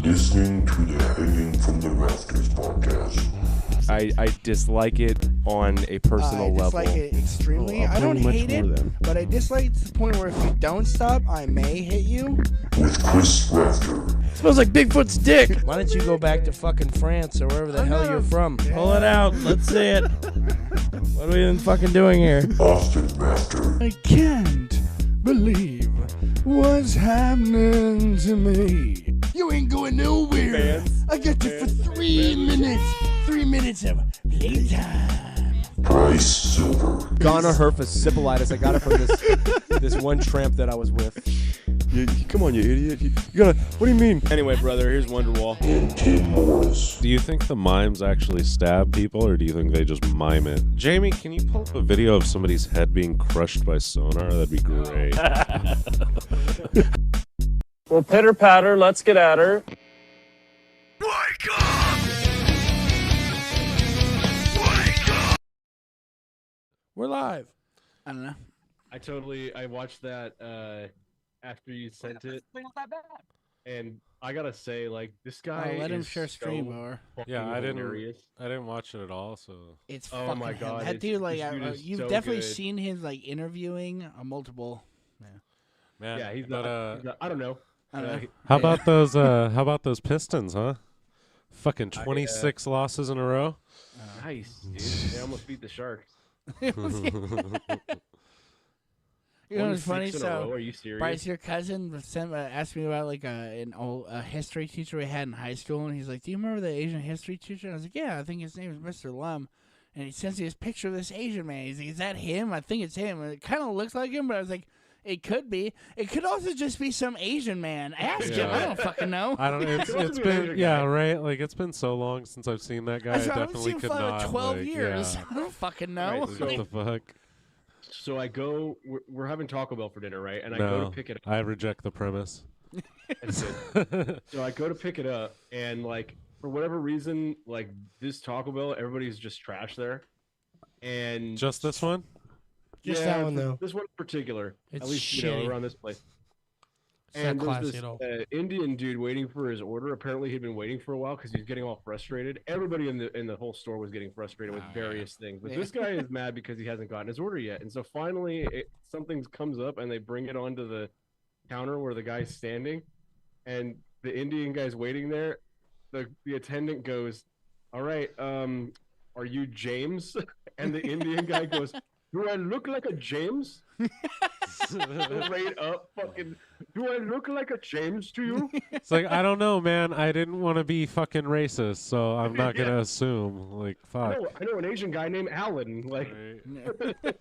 listening to the Hanging from the Rafters podcast. I dislike it on a personal level. I dislike it extremely. I don't hate it, but I dislike it to the point where if you don't stop, I may hit you. With Chris Rafter. Smells like Bigfoot's dick. Why don't you go back to fucking France or wherever the hell you're from? Yeah. Pull it out. Let's see it. What are we even fucking doing here? Austin Rafter. I can't believe what's happening to me. You ain't going nowhere. I got you for 3 minutes. 3 minutes of playtime. Bryce Silver. Ghana herpes I got it from this one tramp that I was with. Come on, you idiot. You gotta. What do you mean? Anyway, brother, here's Wonderwall. And Tim Morris. Do you think the mimes actually stab people, or do you think they just mime it? Jamie, can you pull up a video of somebody's head being crushed by sonar? That'd be great. Well, pitter patter, let's get at her. We're live. I don't know. I watched that after you sent it. Not that bad. And I gotta say, like, this guy. Let him is share stream, so or Yeah, I hilarious. didn't watch it at all. So it's Oh fucking my God, That dude, like, this dude is you've so definitely good. seen him like interviewing a multiple. man, Yeah, he's but, not. I don't know. I don't know. how about those? How about those Pistons, huh? Fucking 26 losses in a row. Nice, dude. They almost beat the Sharks. You know what's funny? 26 in a row, So, are you serious? Bryce, your cousin asked me about like an old history teacher we had in high school, and he's like, "Do you remember the Asian history teacher?" And I was like, "Yeah, I think his name is Mr. Lum." And he sends me this picture of this Asian man. He's like, "Is that him?" I think it's him. And it kind of looks like him, but I was like, "It could be. It could also just be some Asian man. Ask him. I don't fucking know." I don't. It's been right. Like it's been so long since I've seen that guy. I I haven't definitely seen him could for not. like 12 like, years. Yeah. I don't fucking know. Right, What the fuck? So I go. We're having Taco Bell for dinner, right? And I go No, to pick it up. I reject the premise. So I go to pick it up, and like for whatever reason, like this Taco Bell, everybody's just trash there. And Just this one? Just that one, though. This one in particular, It's at least shitty. around this place. It's And not there's classy this at all. Indian dude waiting for his order. Apparently, he'd been waiting for a while because he's getting all frustrated. Everybody in the whole store was getting frustrated with various things, but Yeah. this guy is mad because he hasn't gotten his order yet. And so finally, something comes up, and they bring it onto the counter where the guy's standing, and the Indian guy's waiting there. The attendant goes, "All right, are you James?" And the Indian guy goes, "Do I look like a James?" Straight up, fucking. Do I look like a James to you? It's like, I don't know, man. I didn't want to be fucking racist, so I'm not Yeah. gonna assume. Like, fuck. I know an Asian guy named Alan. Like, Right?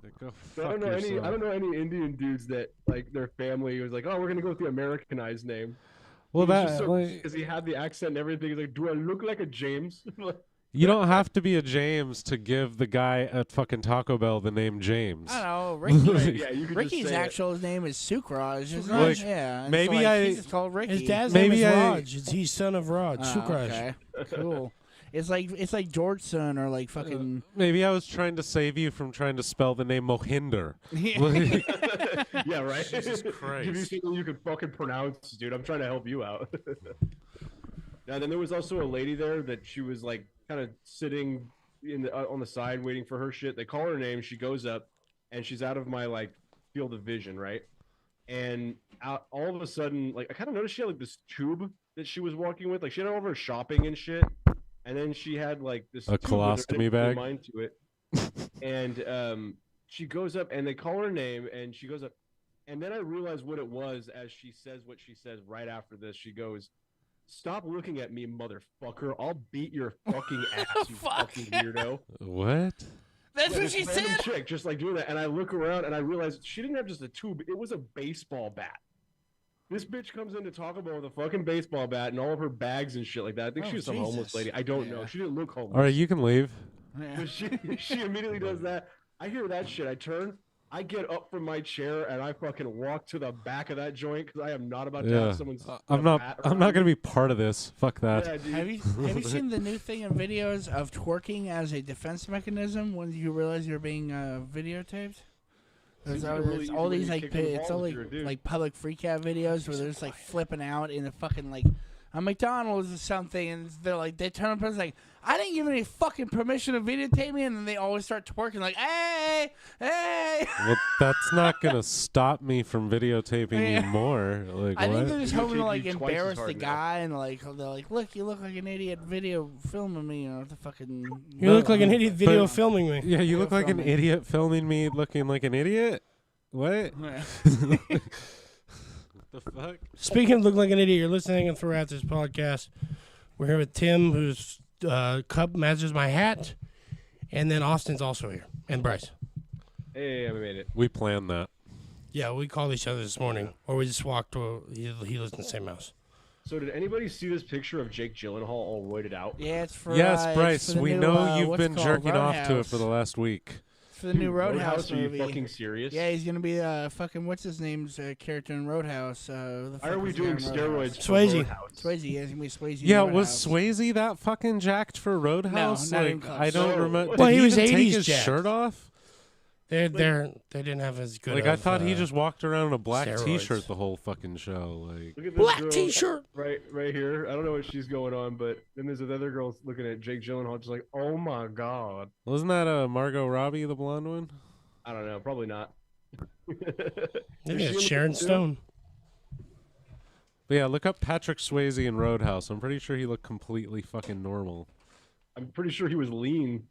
Like, go I fuck don't know any. yourself. I don't know any Indian dudes that like their family was like, "Oh, we're gonna go with the Americanized name." Well, Because that he had the accent and everything. He's like, "Do I look like a James?" you don't have to be a James to give the guy at fucking Taco Bell the name James. I don't know. Ricky, Yeah, you could Ricky's just say it. actual name is Sukraj. Isn't Like, it? Yeah. and maybe so, like, I- he's just called Ricky. His dad's Maybe name is I- Raj. He's son of Raj. Oh, Sukraj. okay. Cool. It's like George Son or like fucking. Maybe I was trying to save you from trying to spell the name Mohinder. Yeah, right. Jesus Give you Christ. something you can fucking pronounce, dude. I'm trying to help you out. Now, then there was also a lady there that she was like kind of sitting in the on the side waiting for her shit. They call her name. She goes up, and she's out of my like field of vision, right? And all of a sudden, like I kind of noticed she had like this tube that she was walking with. Like she had all of her shopping and shit, and then she had like this A tube with her, I colostomy didn't pay bag? mind to it. And she goes up, and they call her name, and she goes up, and then I realize what it was as she says what she says right after this. She goes, "Stop looking at me, motherfucker! I'll beat your fucking ass, you Fuck. fucking weirdo." What? That's Yeah, what this she random said. chick just like doing that, and I look around and I realize she didn't have just a tube; it was a baseball bat. This bitch comes in to talk about with a fucking baseball bat and all of her bags and shit like that. I think Oh, she was some homeless Jesus. lady. I don't know. Yeah. She didn't look homeless. All right, you can leave. Yeah. But she immediately does that. I hear that shit. I turn. I get up from my chair and I fucking walk to the back of that joint because I am not about to Yeah. have someone. I'm not gonna be part of this. Fuck that. Yeah, dude. Have you seen the new thing in videos of twerking as a defense mechanism when you realize you're being videotaped? There's Seems like a all, really it's easy all way these to like kick in the it's balls all if like you're a dude. like public freak out videos where they're just like flipping out in a fucking like on McDonald's or something, and they're like, they turn up and it's like, I didn't give any fucking permission to videotape me, and then they always start twerking like, hey, hey. Well, that's not gonna stop me from videotaping you more. Like, I what? think they're just hoping to like Videotape you twice as embarrass the hard now. guy, and like they're like, look, you look like an idiot video filming me, or the fucking. You look like an idiot video filming me. Yeah, you look like an filming. idiot filming me looking like an idiot. What? Yeah. The fuck? Speaking of look like an idiot, you're listening and throughout this podcast. We're here with Tim, whose cup matches my hat, and then Austin's also here, and Bryce. Hey, we made it. We planned that. Yeah, we called each other this morning, or we just walked to. He lives in the same house. So did anybody see this picture of Jake Gyllenhaal all roided out? Yeah, it's for. Yes, it's Bryce, for the we new, know you've what's it been called? jerking off to it Roadhouse. for the last week. For the new Roadhouse Are you movie. fucking serious? Yeah, he's gonna be fucking what's his name's character in Roadhouse. The Why are we doing steroids? for Swayze. Roadhouse? Swayze, yeah, he's gonna be Swayze. in Yeah, Roadhouse. was Swayze that fucking jacked for Roadhouse? not even Like, close. I don't No. remember. Well, Did he was even take 80s his jacked. shirt off? They didn't have as good. Like, I of, thought he just walked around in a black steroids. T-shirt the whole fucking show. Like, Look at this black girl T-shirt. right here. I don't know what she's going on, but then there's another girl looking at Jake Gyllenhaal, just like, oh my god. wasn't that Margot Robbie, the blonde one? I don't know, probably not. Maybe Is it's she in Sharon the too? Stone. But yeah, look up Patrick Swayze in Roadhouse. I'm pretty sure he looked completely fucking normal. I'm pretty sure he was lean.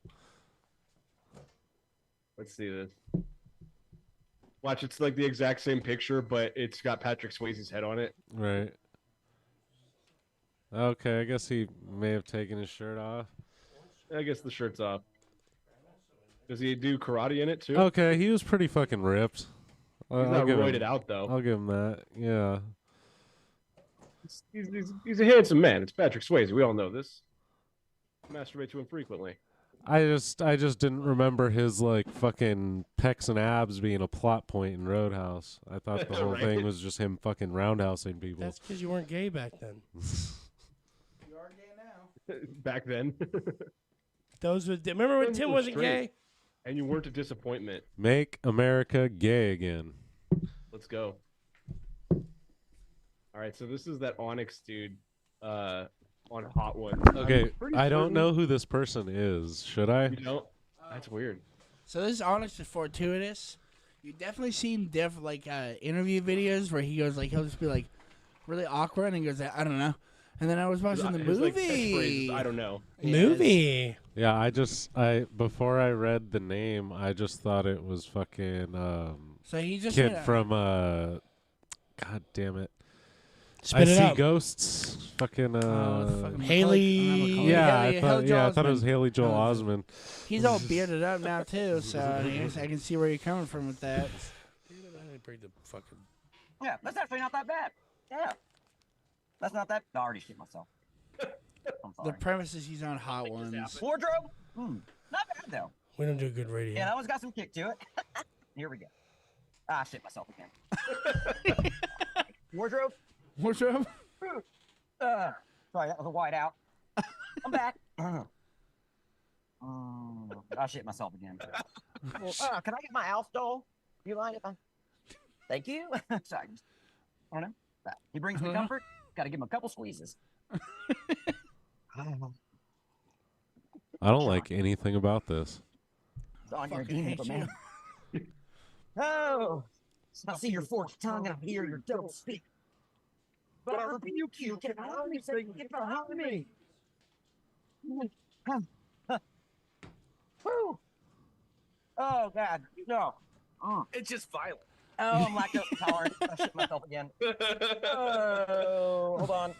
Let's see this. Watch, it's like the exact same picture, but it's got Patrick Swayze's head on it. Right. Okay, I guess he may have taken his shirt off. I guess the shirt's off. Does he do karate in it too? Okay, he was pretty fucking ripped. He's not roided out though. I'll give him that. Yeah. He's a handsome man. It's Patrick Swayze. We all know this. Masturbate to him frequently. I just didn't remember his like fucking pecs and abs being a plot point in Roadhouse. I thought the whole Right. thing was just him fucking roundhousing people. That's because you weren't gay back then. You are gay now. Back then. Remember when Those Tim were wasn't straight. gay? And you weren't a disappointment. Make America gay again. Let's go. All right, so this is that Onyx dude on Hot Ones. Okay, I'm pretty I don't certain- know who this person is. Should I? You don't? That's weird. So this is Onyx is fortuitous. You definitely seen interview videos where he goes like he'll just be like really awkward and he goes I don't know, and then I was watching the His, movie. like, catchphrase is, I don't know. Yeah, Movie. Yeah, I before I read the name, I just thought it was fucking So he just kid made a- from God damn it. Spit I it see out. ghosts. Fucking fucking Haley- Macaulay- yeah, Haley- I thought Haley Joel I thought it was Osment. Haley Joel Oh, Osment. He's all bearded up now too, so I can see where you're coming from with that. Bring the fucking. Yeah, that's actually not that bad. Yeah. That's not that. I already shit myself. I'm The sorry. premise is he's on Hot Ones. Wardrobe? Not bad, though. We don't do good radio. Yeah, that one's got some kick to it. Here we go. Ah, shit myself again. Wardrobe? Wardrobe? Sorry, that was a white out. I'm back. I shit myself again. Well, can I get my Alf doll? You mind if I? Thank you. Sorry. I don't know. He brings me comfort. Got to give him a couple squeezes. I don't like anything about this. It's on your Fucking demon, hate but you. man. Oh, I see your forked tongue and I hear your double speak. But I rebuke you. Get behind me, Satan. Get behind me. Woo. Oh, God. No. It's just violent. Oh, I'm lactose intolerant. I shit myself again. Oh, hold on.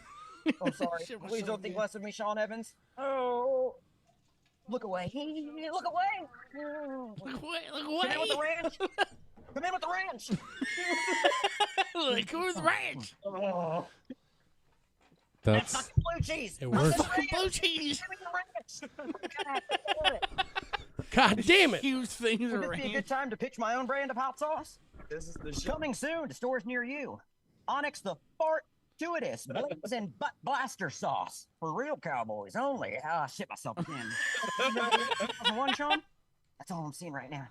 I'm sorry. Shit Please myself don't think again. less of me, Sean Evans. Oh. Look away. Look away. Look away! Look Come in with the away! ranch. Come in with the ranch. Like who's the ranch? Oh. That's That's fucking blue cheese. It Not works. the Fucking ranch. blue cheese! Give me the ranch. God damn it. God damn it! Huge things Would are this be a good ranch. time to pitch my own brand of hot sauce? This is the show. Coming soon to stores near you. Onyx the Fortuitous Blaze and Butt Blaster Sauce. For real cowboys only. Ah, shit myself again. 2001, Sean? That's all I'm seeing right now.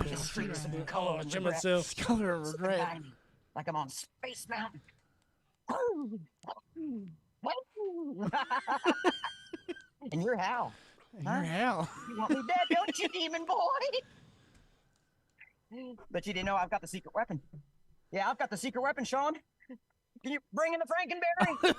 Just streak some color Oh, and Jim regret. myself. Color of regret. Like I'm on Space Mountain. And you're Hal. You're hell. You want me dead, don't you, demon boy? But you didn't know I've got the secret weapon. Yeah, I've got the secret weapon, Sean. Can you bring in the Frankenberry?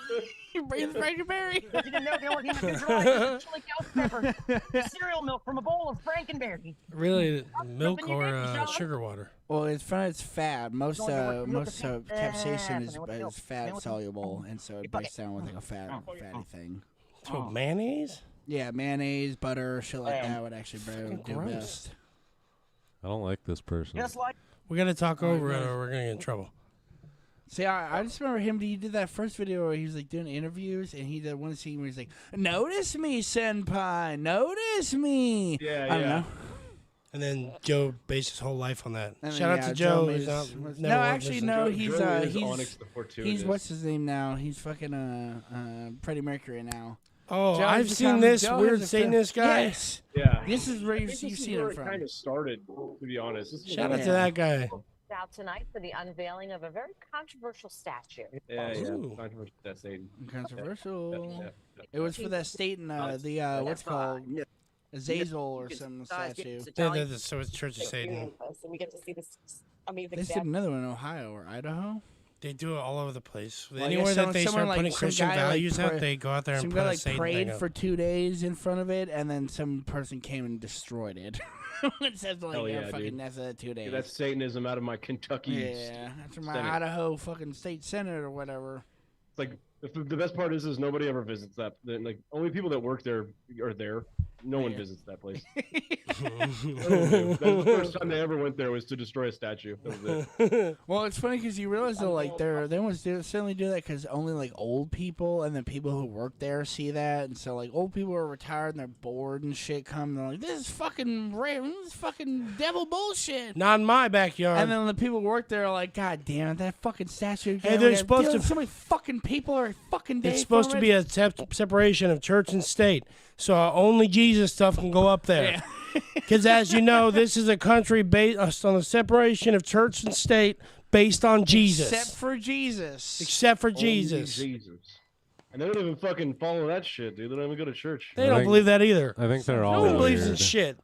You bring the Frankenberry. You didn't know the only thing that can dry is chili cow pepper. Cereal milk from a bowl of Frankenberry. Really, milk you or did, Sean. sugar water? Well, it's fun. It's fat. Most Most capsaicin is what else? fat soluble, and so it breaks down with like a fatty thing. So mayonnaise? Yeah, mayonnaise, butter, shit like that would actually do gross. best. I don't like this person. Just like We got to talk over it or we're going to get in trouble. See, I just remember him. He did that first video where he was like doing interviews, and he did one scene where he's like, "Notice me, senpai, notice me." Yeah, I don't yeah. know. And then Joe based his whole life on that. And then, Shout out yeah, to Joe. made Who's not, his- never no, worked actually, this- no. Joe He's is Onyx the Fortuitous. he's what's his name now? He's fucking Freddie Mercury now. Oh, Joe I've has seen become- this Joe weird has a Satanist guy. Yes. Yeah. This is where I you've think this is seen where him it from. kind of started, to be honest. This is Shout out where- to that guy. Out tonight for the unveiling of a very controversial statue. Yeah, yeah. Ooh. Controversial. That's Satan. Controversial. Yeah. It was for that state in what's called Azazel or some statue. So it's Church of Satan. And we get to see this amazing They did statue. another one in Ohio or Idaho. They do it all over the place. Well, I Anywhere guess that they someone, start like, putting some Christian guy, like, values out, pray- they go out there and Some put guy a like Satan prayed thing up. for 2 days in front of it, and then some person came and destroyed it. It says like, Hell yeah, yeah, fucking dude. that's 2 days. Yeah, that's Satanism out of my Kentucky. Yeah, that's from my Senate. Idaho fucking state senate or whatever. It's like the best part is nobody ever visits that. Like only people that work there are there. No one Yeah. visits that place. That's the first time they ever went there was to destroy a statue. That was it. Well, it's funny because you realize though, like they almost certainly do that because only like old people and then people who work there see that, and so like old people are retired and they're bored and shit come. And they're like, this is fucking this is fucking devil bullshit. Not in my backyard. And then the people who work there are like, God damn it, that fucking statue. Hey, again. they're We gotta supposed deal to- with so many fucking people are fucking. It's supposed to be a separation of church and state, so only Jesus stuff can go up there. Because as you know, this is a country based on the separation of church and state, based on Jesus. Except for Jesus. Except for Only Jesus. Jesus. And they don't even fucking follow that shit, dude. They don't even go to church. They don't believe that either. I think they're all No one believes in weird. shit.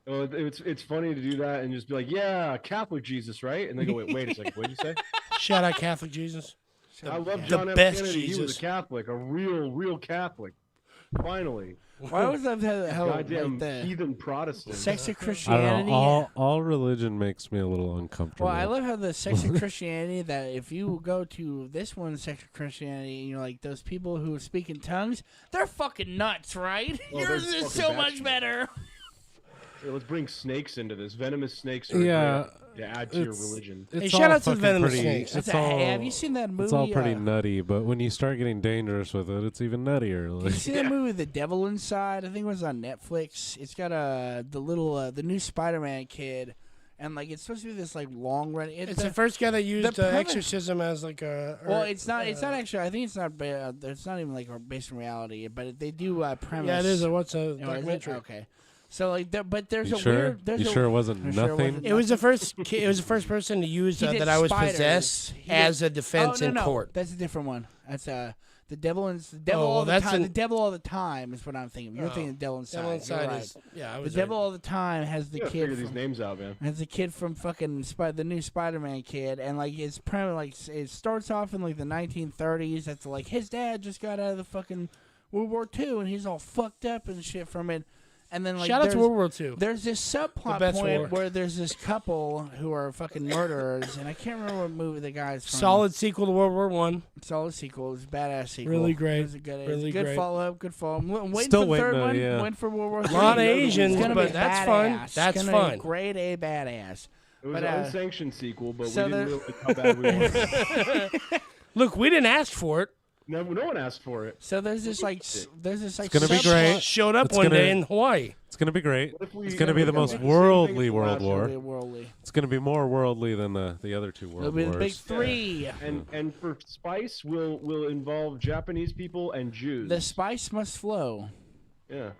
Well, it's funny to do that and just be like, yeah, Catholic Jesus, right? And they go, wait a second, what did you say? Shout out Catholic Jesus. I love The John F. best Kennedy. He was Jesus. a Catholic, a real Catholic. Finally. Why was that hell Goddamn like the heathen Protestant. sex of I Christianity? don't know. All religion makes me a little uncomfortable. Well, I love how the sex of Christianity that if you go to this one sex of Christianity, you know, like those people who speak in tongues, they're fucking nuts, right? Well, Yours they're is fucking so much batshit. better. Yeah, let's bring snakes into this. Venomous snakes are Yeah, great to add to your it's- religion. Hey, It's shout all out to the fucking venomous pretty- snakes. It's Hey, all, have you seen that movie? It's all pretty nutty, but when you start getting dangerous with it, it's even nuttier. Did you Like, see that movie, The Devil Inside? I think it was on Netflix. It's got the new Spider-Man kid, and like it's supposed to be this like long run. It's the first guy that used premise- exorcism as like a. Well, it's not. It's not actually. I think it's not. It's not even like based in reality. But they do premise. Yeah, it is. What's a Oh, is it? documentary? Okay. So like, but there's you a sure? weird. There's You a, sure it wasn't I'm sure it nothing? wasn't It was the first. It was the first person to use He did that I was spiders. possessed He as did- a defense oh, no, in no. court. That's a different one. That's the devil and the devil Oh, all well, the that's time. an- The devil all the time is what I'm thinking. You're Oh. thinking devil inside. Devil You're Inside right. is. Yeah, I The was. devil all the time has the You gotta kid figure these from, names out, man. has the kid from fucking the new Spider-Man kid, and like it's probably like it starts off in like the 1930s. That's like his dad just got out of the fucking World War II, and he's all fucked up and shit from it. And then like Shout out to there's- World War II. There's this subplot best war. point where there's this couple who are fucking murderers, and I can't remember what movie the guy's from. Solid sequel to World War One. Solid sequel. It was a badass sequel. Really great. It was a good, it was Really a good great. follow-up. Good follow-up. I'm waiting Still for the third waiting, one. yeah. Waiting for World War A III. lot of It's Asians, gonna but be that's fun. badass. That's it's gonna fun. Be grade A badass. It was But, an unsanctioned sequel, but so we didn't there- realize how bad we wanted it. Look, we didn't ask for it. No one asked for it. So there's this like gonna be great. Showed up It's one gonna- day in Hawaii. It's gonna be great. What if we- It's gonna be the we most got the same worldly thing as the World last War. Worldly. It's gonna be more worldly than the other two It'll world be the wars. big three. And for spice, will involve Japanese people and Jews. The spice must flow. Yeah.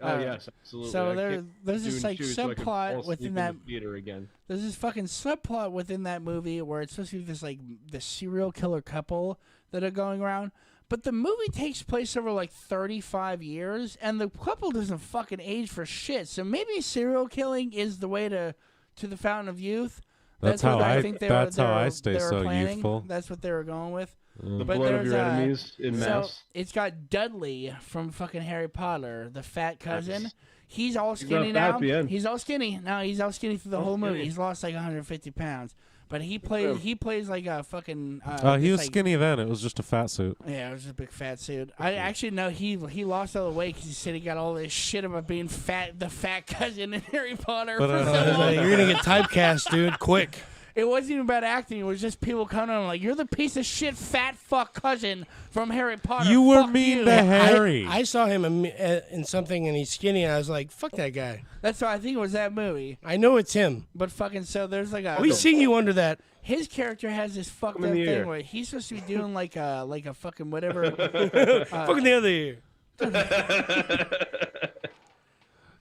Oh Uh, yes, absolutely. so I can't there's do this like Jews so I can fall subplot asleep within in that. the theater again. There's this fucking subplot within that movie where it's supposed to be this like the serial killer couple that are going around, But the movie takes place over like 35 years, and the couple doesn't fucking age for shit. So maybe serial killing is the way to the Fountain of Youth. That's what how I think that's they how were, I stay they were so planning. youthful. That's what they were going with. The But blood of your there's, enemies in So mass. it's got Dudley from fucking Harry Potter, the fat cousin. He's all got skinny fat at now. the end. He's all skinny. No, he's all skinny through the whole movie. He's lost like 150 pounds. But he plays like a fucking. He was like, skinny then. It was just a fat suit. Yeah, it was just a big fat suit. I actually know he lost all the weight because he said he got all this shit about being fat, the fat cousin in Harry Potter. But, for so long. You're gonna get typecast, dude. Quick. It wasn't even about acting. It was just people coming on like, "You're the piece of shit fat fuck cousin from Harry Potter." You were Fuck mean you. to Harry. I saw him in something and he's skinny, and I was like, "Fuck that guy." That's why I think it was that movie. I know it's him. But fucking so there's like a. We seen you under that. His character has this fucked Come up in the thing ear. where he's supposed to be doing like a fucking whatever. Fucking the other ear.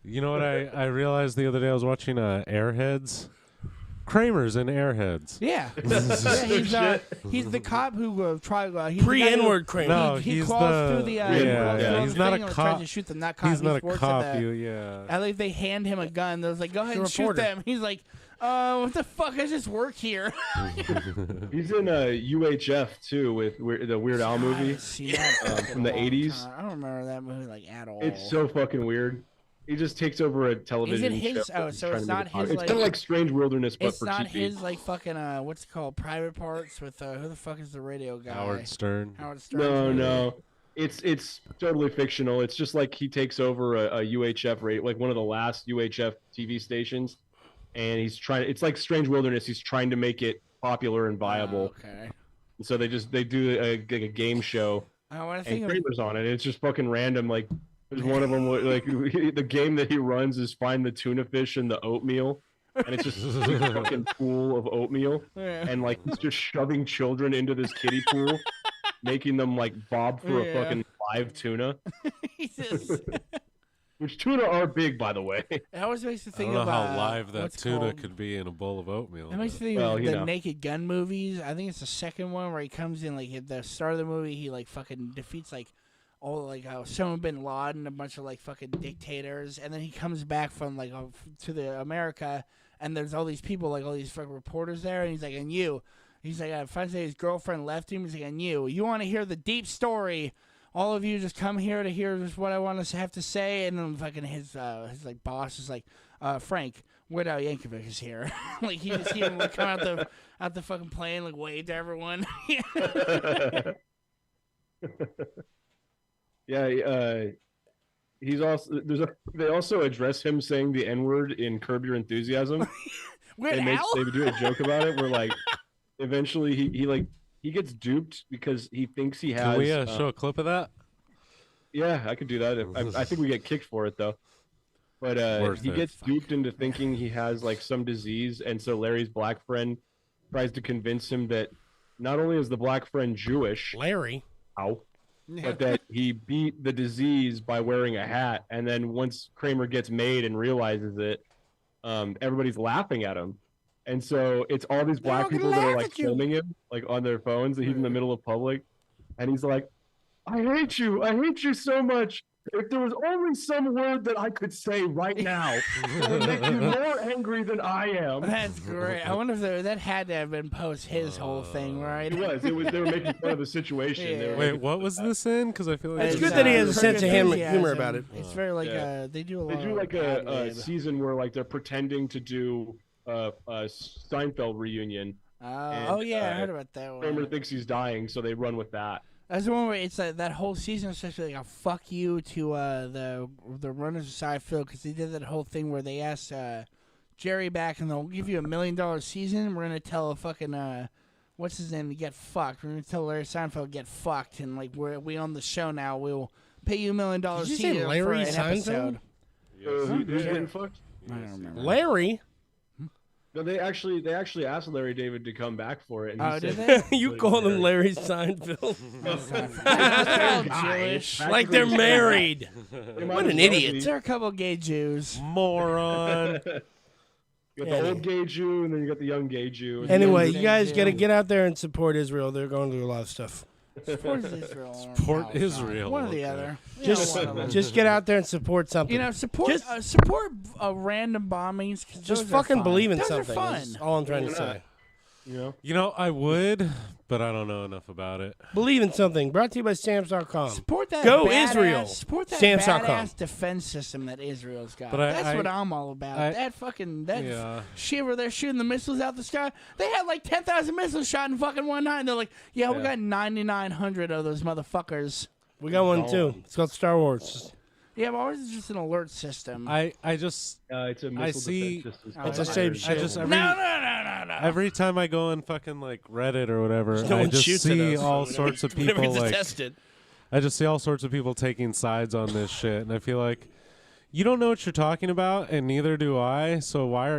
You know what I realized the other day? I was watching Airheads. Kramer's in Airheads. Yeah, he's the cop who tried. He's the guy who- Pre-N-word Kramer. No, he he's crawls the through the. yeah. he crawls through He's the not thing a and cop. tries to shoot them. Not cop. He's not a works at cop. the- Yeah. I think they hand him a gun. They're like, "Go ahead He's a and shoot reporter. them." He's like, "What the fuck? I just work here." He's in UHF too with the Weird Al movie. I've seen that from the in a long 80s. time. I don't remember that movie like at all. It's so fucking weird. He just takes over a television his- show. oh, and so trying it's to make not it popular. his, It's like- kind of like Strange Wilderness, but It's for not TV. his like fucking what's it called, Private Parts with who the fuck is the radio guy? Howard Stern. Howard Stern. No. It's totally fictional. It's just like he takes over a UHF rate, like one of the last UHF TV stations, and he's trying. It's like Strange Wilderness. He's trying to make it popular and viable. Okay. And so they do a game show, I want to and think of Kramer's on it. It's just fucking random. Like there's one of them like the game that he runs is find the tuna fish in the oatmeal. And it's just a fucking pool of oatmeal, and like he's just shoving children into this kiddie pool, making them like bob for a fucking live tuna. Jesus. Which tuna are big, by the way. It always makes me I think don't know of how live that what's tuna called- could be in a bowl of oatmeal. It makes me think Well, of you the know. Naked Gun movies. I think it's the second one where he comes in like at the start of the movie. He like fucking defeats like all like Osama bin Laden, a bunch of like fucking dictators, and then he comes back from like to the America, and there's all these people like all these fucking reporters there, and he's like, and you, he's like, finally his girlfriend left him. He's like, and you want to hear the deep story? All of you just come here to hear just what I want to have to say, and then fucking his like boss is like, Frank, Weird Al Yankovic is here. Like he just see him like come out the fucking plane, like wave to everyone. Yeah, he's also they also address him saying the N-word in Curb Your Enthusiasm. Weird Al? They do a joke about it where like eventually he gets duped because he thinks he has. Can we show a clip of that? Yeah, I could do that. I think we get kicked for it though. But Worth he it. gets duped into thinking he has like some disease, and so Larry's black friend tries to convince him that not only is the black friend Jewish, Larry, but that he beat the disease by wearing a hat. And then once Kramer gets made and realizes it, everybody's laughing at him. And so it's all these black all gonna people that are laugh like at you. filming him, like on their phones, and he's in the middle of public, and he's like, I hate you so much. If there was only some word that I could say right now that would make you more angry than I am. That's great. I wonder if that had to have been post his whole thing, right? It was. They were making fun of the situation. They were Wait, making- what was this in? Because I feel like It's It's, good that he has a Curb sense of Your humor about it. It's very like Yeah. they do a lot. They do of like a ad-lib. season where like they're pretending to do a Seinfeld reunion. Oh yeah, I heard about that Kramer one. thinks he's dying, so they run with that. That's the one where it's like that whole season is such like a fuck you to the runners of Seinfeld because they did that whole thing where they asked Jerry back and they'll give you $1 million season. We're gonna tell a fucking what's his name to get fucked. We're gonna tell Larry Seinfeld to get fucked, and like we on the show now. We'll pay you $1 million Did you say season for Larry an Seinfeld? episode. Who's getting fucked? I don't remember. Larry. No, they actually asked Larry David to come back for it. And he Oh, did said, they? You called him Larry Seinfeld. They're all Jewish. Like they're married. They might What as an well idiot. be. There are a couple gay Jews. Moron. You got the old gay Jew, and then you got the young gay Jew. Anyway, Thank you guys you. got to get out there and support Israel. They're going through a lot of stuff. Support Israel. or Support Palestine. Israel, One or the okay. other. Just get out there and support something. You know, support Just- support random bombings. 'cause Just those are fucking fun. believe in Those something. Are Is fun. all I'm trying to Why say. not? You know, I would, but I don't know enough about it. Believe in something. Brought to you by Stamps.com. Support that. Go badass, Israel. Support that Stamps.com. badass defense system that Israel's got. But That's what I'm all about. That Yeah. shit where they're shooting the missiles out the sky. They had like 10,000 missiles shot in fucking one night, and they're like, "Yeah, we Yeah. got 9,900 of those motherfuckers." We got one too. It's called Star Wars. Yeah, but ours is just an alert system. I just It's a missile I see. defense system. It's the same I shit. just no, every, no, no, no, no. every time I go on fucking like Reddit or whatever, No I one just shoots at see us. all We sorts of We never people get to like test it. I just see all sorts of people taking sides on this shit, and I feel like you don't know what you're talking about, and neither do I. So why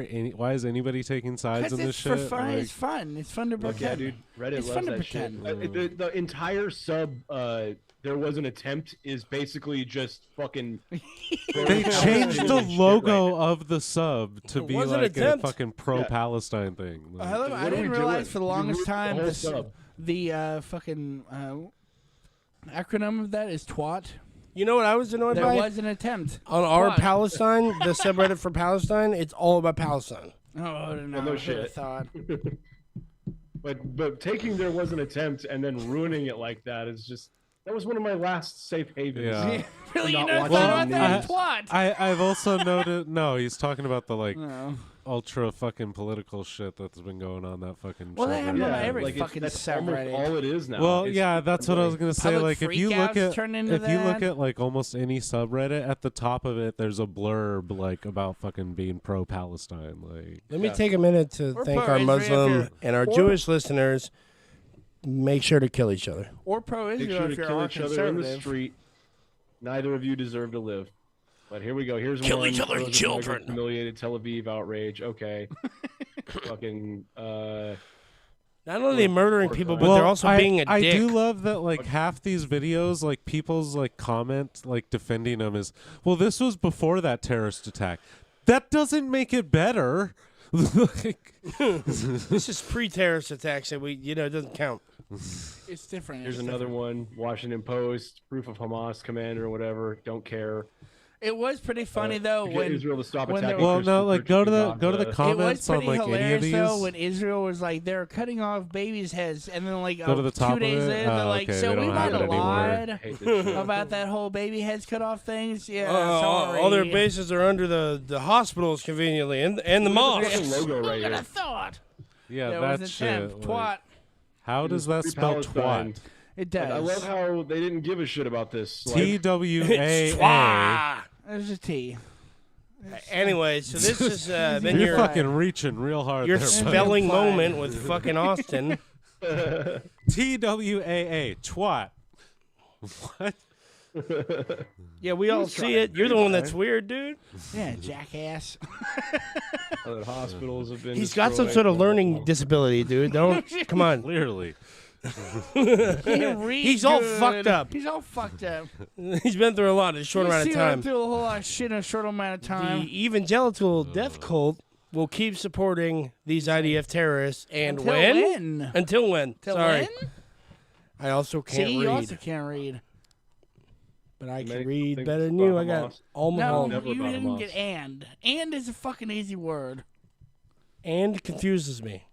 is anybody taking sides 'Cause in it's this for shit? fun. Like, It's fun. It's fun to Look, yeah, pretend. dude. Reddit It's loves fun to that shit. pretend. The entire sub, there was an attempt, is basically just fucking. they changed the logo of the sub to be was an like a attempt. fucking pro-Palestine thing. Like, I What are didn't we realize doing? for the You longest ruined the time whole this, sub. the fucking acronym of that is TWAT. You know what I was annoyed There by? was an attempt. On our What? Palestine, the subreddit for Palestine, it's all about Palestine. Oh, no, no I should've shit. thought. But taking there was an attempt and then ruining it like that is just that was one of my last safe havens. Yeah. Really, you Not never watching thought about the that? news. TWAT. I've also noted. No, he's talking about the like No. ultra fucking political shit that's been going on that fucking. Well, they have subreddit. them on every like fucking that's almost subreddit. all it is now. Well, It's yeah, that's what I was gonna say. Public Like, if you look freakouts at turn into if you look that. at like almost any subreddit, at the top of it, there's a blurb like about fucking being pro-Palestine. Like, Let me take a minute to Or thank pro our Israel if Muslim you're- and our or- Jewish listeners. Make sure to kill each other. Or make pro-Israel sure to if you're kill a each other in the conservative. street. Neither of you deserve to live. But here we go. Here's Kill one. each other's for those children. Humiliated Tel Aviv outrage. Okay. Fucking. Not only are they murdering people, but well, they're also being a I dick. do love that like half these videos, like people's like comment, like defending them is, well, this was before that terrorist attack. That doesn't make it better. Like, This is pre-terrorist attacks that it doesn't count. It's different. Here's it's another different. one. Washington Post. Proof of Hamas commander or whatever. Don't care. It was pretty funny though To get when Israel to stop when attacking. there- well, no, Christian like go to the churches go to in the Gaza. it was comments on pretty like any of hilarious these. though when Israel was like they're cutting off babies' heads, and then like Go to the top 2 of days it? later they're Oh, like, okay, so they we don't might have have it anymore. lied Hate this shit. about that whole baby heads cut off things. Yeah, all sorry. their bases are under the hospitals conveniently and the mosques. There's a logo right Who could here. have thought? Yeah, There was that an shit. attempt. like, Twat. how does that Free spell Palestine. twat? It does. I love how they didn't give a shit about this. Like, TWAA. Twah! There's a T. Anyway, so this has been You're your fucking reaching real hard. your there, buddy. spelling Implied. moment with fucking Austin. TWAA. Twat. What? Yeah, we all see it. You're the one that's weird, dude. Yeah, jackass. that hospitals have been. He's got some destroyed. sort of learning disability, dude. Don't come on. Clearly. He's all fucked up. He's all fucked up. He's been through a lot in a short amount of He's time. through a whole lot of shit in a short amount of time. The evangelical death cult will keep supporting these IDF terrorists, and Until when? when? Until when? Till Sorry, when? I also can't See, you read, also can't read. but I Many can read things better than you. about I got Hamas. all my No, home. Never you about didn't Hamas. get and. And is a fucking easy word. And confuses me.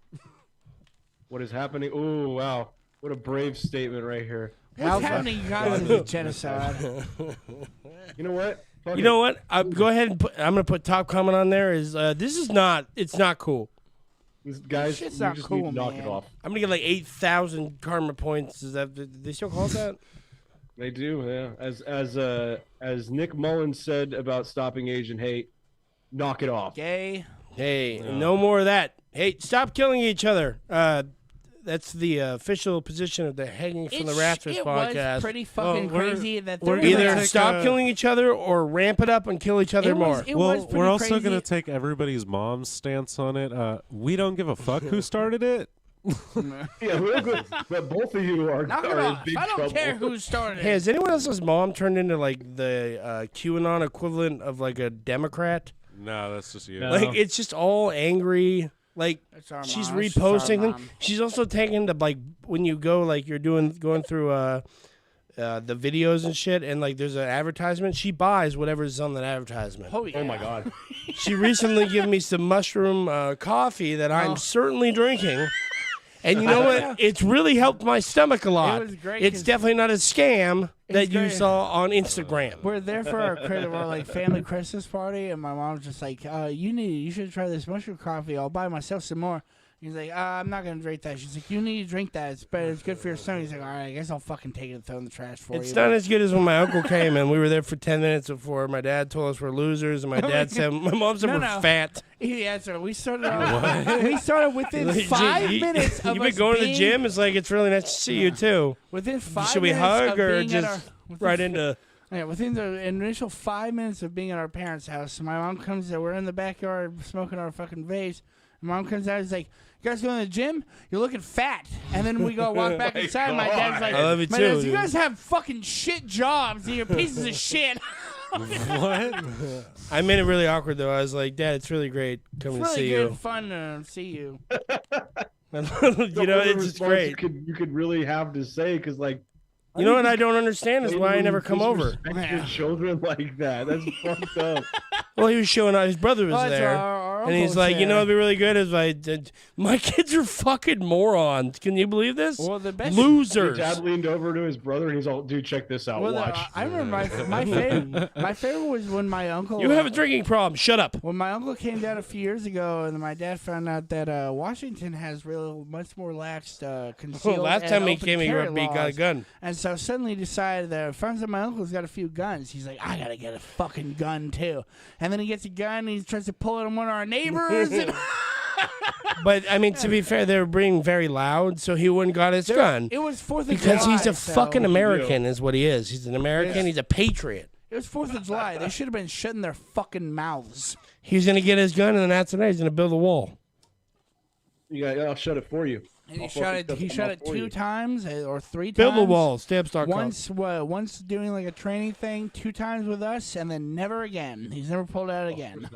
What is happening? Oh wow! What a brave statement right here. What's happening, you guys, is a genocide. You know what? Fuck You it. know what? Go ahead and I'm gonna put top comment on there. Is this is not? It's not cool. Guys, Shit's you not just cool, need to knock man. it off. I'm gonna get like 8,000 karma points. Is that they still call it that? They do, yeah. As Nick Mullins said about stopping Asian hate, knock it off. Gay. Hey, no more of that. Hey, stop killing each other. That's the official position of the Hanging from the Rafters it podcast. was pretty fucking Well, we're- crazy that we're there gonna was Either like- take stop a- killing each other or ramp it up and kill each other It was- more. it was Well, pretty we're also crazy. going to take everybody's mom's stance on it. We don't give a fuck who started it. Yeah, real good. But both of you are, Knock it are in off. big I don't trouble. care who started Hey, it. has anyone else's mom turned into like the QAnon equivalent of like a Democrat? No, that's just you. No. Like it's just all angry Like That's our she's mom. That's just our reposting them. mom. She's also taking the like when you go like you're going through the videos and shit, and like there's an advertisement. She buys whatever's on that advertisement. Oh yeah. Oh my god. She recently gave me some mushroom coffee that I'm certainly drinking. And you know what? It's really helped my stomach a lot. It was great It's 'cause definitely not a scam that you great. saw on Instagram. We're there for our like family Christmas party, and my mom's just like, you should try this mushroom coffee. I'll buy myself some more. He's like, I'm not gonna drink that. She's like, you need to drink that. It's better. It's good for your stomach. He's like, all right, I guess I'll fucking take it and throw it in the trash for It's you. not as good as when my uncle came and we were there for 10 minutes before my dad told us we're losers, and my dad said, my mom said No, we're no. fat. Yeah, so we started. We started within Like, 5 you- minutes of You've been us going to the being- gym. It's like it's really nice to see you too. Within 5 Should we minutes hug of or being at just our, right into? Yeah, within the initial 5 minutes of being at our parents' house, my mom comes in. We're in the backyard smoking our fucking vapes. My mom comes out. She's like, "You guys going to the gym? You're looking fat." And then we go walk back inside. My dad's like, I love you my too, dad's, "You dude." guys have fucking shit jobs. And you're pieces of shit." What? I made it really awkward though. I was like, Dad, it's really great coming It's to really see good you. fun to see you. You know, The it's just response great. You could really have to say because like. You know what I don't understand is why I never come over. Disrespect your children like that. That's fucked up. Well, he was showing out. His brother was Oh, it's there, our and he's uncle's like, "You know, there. it'd be really good if I did." My kids are fucking morons. Can you believe this? Well, the best Your Losers. dad leaned over to his brother and he's all, "Dude, check this out. Well, Watch." I remember my favorite. My favorite was when my uncle. You have a drinking problem. Shut up. When my uncle came down a few years ago, and my dad found out that Washington has much more lax concealed. Last and time he open came, he carry got a laws. gun. And so suddenly decided that friends of my uncle's got a few guns. He's like, I gotta get a fucking gun too. And then he gets a gun and he tries to pull it on one of our neighbors. and But I mean, to be fair, they were being very loud, so he wouldn't got his gun it was 4th of because July. he's a so- fucking American, is what he is. He's an American. He's a patriot. It was 4th of July. They should have been shutting their fucking mouths. He's gonna get his gun, and then after that, he's gonna build a wall. I'll shut it for you. And I'll he shot fucking it. shut He them shot off it for 2 you. times or 3 times. Build a wall. Stamps.com. Once doing like a training thing, 2 times with us, and then never again. He's never pulled out again.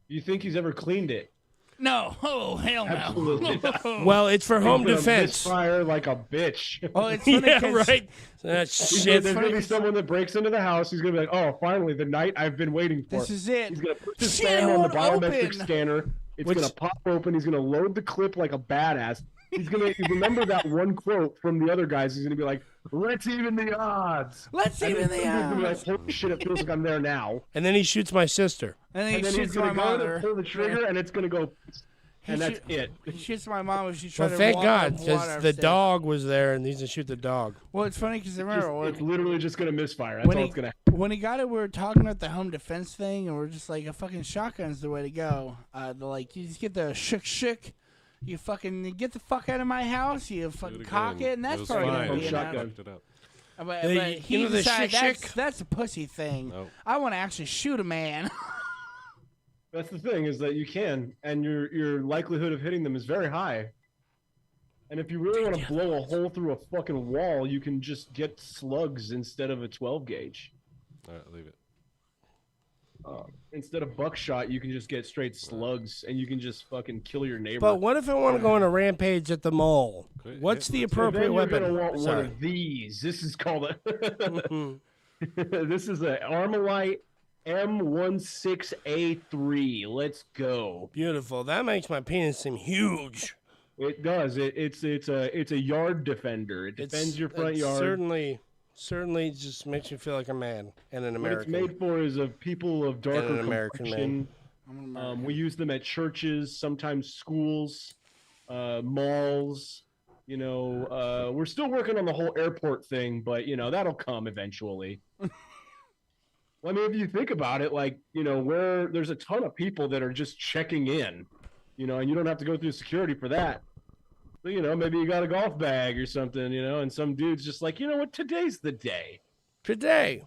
You think he's ever cleaned it? No. Oh, hell no. Absolutely not. Well, it's for home He's gonna defense. misfire like a bitch. Oh, it's funny Yeah, 'cause- right. That There's shit. gonna be someone that breaks into the house. He's gonna be like, "Oh, finally, the night I've been waiting for." This is it. He's gonna put his Shit, hand it on the won't biometric open. scanner. It's Which- gonna pop open. He's gonna load the clip like a badass. He's gonna remember that one quote from the other guys. He's gonna be like, "Let's even the odds." Let's And even then the he's gonna be odds. like, "Holy shit! It feels like I'm there now." And then he shoots my sister. And then he And then shoots he's my gonna go mother. and pull the trigger, and it's gonna go, and that's shoot- it. He shoots my mom if she Well, tried to thank walk God, up because water the upstairs. dog was there, and he's gonna shoot the dog. Well, it's funny because I remember It's literally just gonna misfire. That's when all he, it's gonna. when he got it, we were talking about the home defense thing, and we're just like, a fucking shotgun's the way to go. Like, you just get the shook. You fucking get the fuck out of my house. You fucking cock it, and that's probably fine. gonna be Shotgun. enough. Fucked it up. But Hey, he you know the decided shick? that's a pussy thing. No. I want to actually shoot a man. That's the thing is that you can, and your likelihood of hitting them is very high. And if you really want to blow a hole through a fucking wall, you can just get slugs instead of a 12 gauge. All right, leave it. Instead of buckshot, you can just get straight slugs, and you can just fucking kill your neighbor. But what if I want to go on a rampage at the mall? What's the So appropriate then you're weapon? gonna want one Sorry. of these. This is called a. This is a Armalite M16A3. Let's go. Beautiful. That makes my penis seem huge. It does. It's a yard defender. It defends your front it yard. Certainly just makes me feel like a man and an What it's American. made for is of people of darker an American complexion. We use them at churches, sometimes schools, malls. You know, we're still working on the whole airport thing, but you know that'll come eventually. Well, I mean, if you think about it, like you know, where there's a ton of people that are just checking in, you know, and you don't have to go through security for that. So, you know, maybe you got a golf bag or something, you know, and some dude's just like, you know what, today's the day. Today.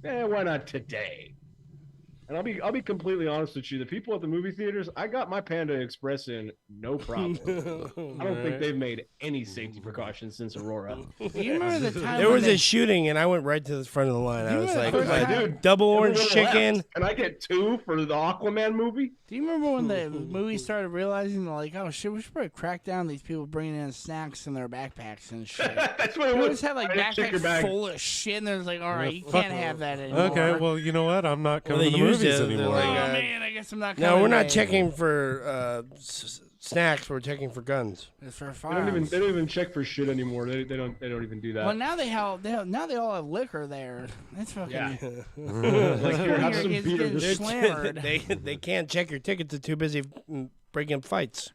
Why not today? And I'll be completely honest with you. The people at the movie theaters, I got my Panda Express in no problem. I don't think they've made any safety precautions since Aurora. Do you remember the time There when was they- a shooting, and I went right to the front of the line. I You was were like, the first guy. Dude, double orange everyone chicken. left. Can I get 2 for the Aquaman movie? Do you remember when the movie started realizing, they're like, oh shit, we should probably crack down these people bringing in snacks in their backpacks and shit. That's what it People was. just had like I didn't check your backpacks bag. full of shit, and there's like, all right, you fuck can't have that anymore. Okay, well, you know what? I'm not coming they to the used movies it. They're anymore. like, Oh man, I guess I'm not. No, coming we're not today. checking for snacks. We're checking for guns. It's for They don't firearms. even check for shit anymore. They don't even do that. Well, now now they all have liquor there. That's fucking. Yeah. Like here, have some It's beer. getting This- slammered. they can't check your tickets. They're too busy breaking up fights.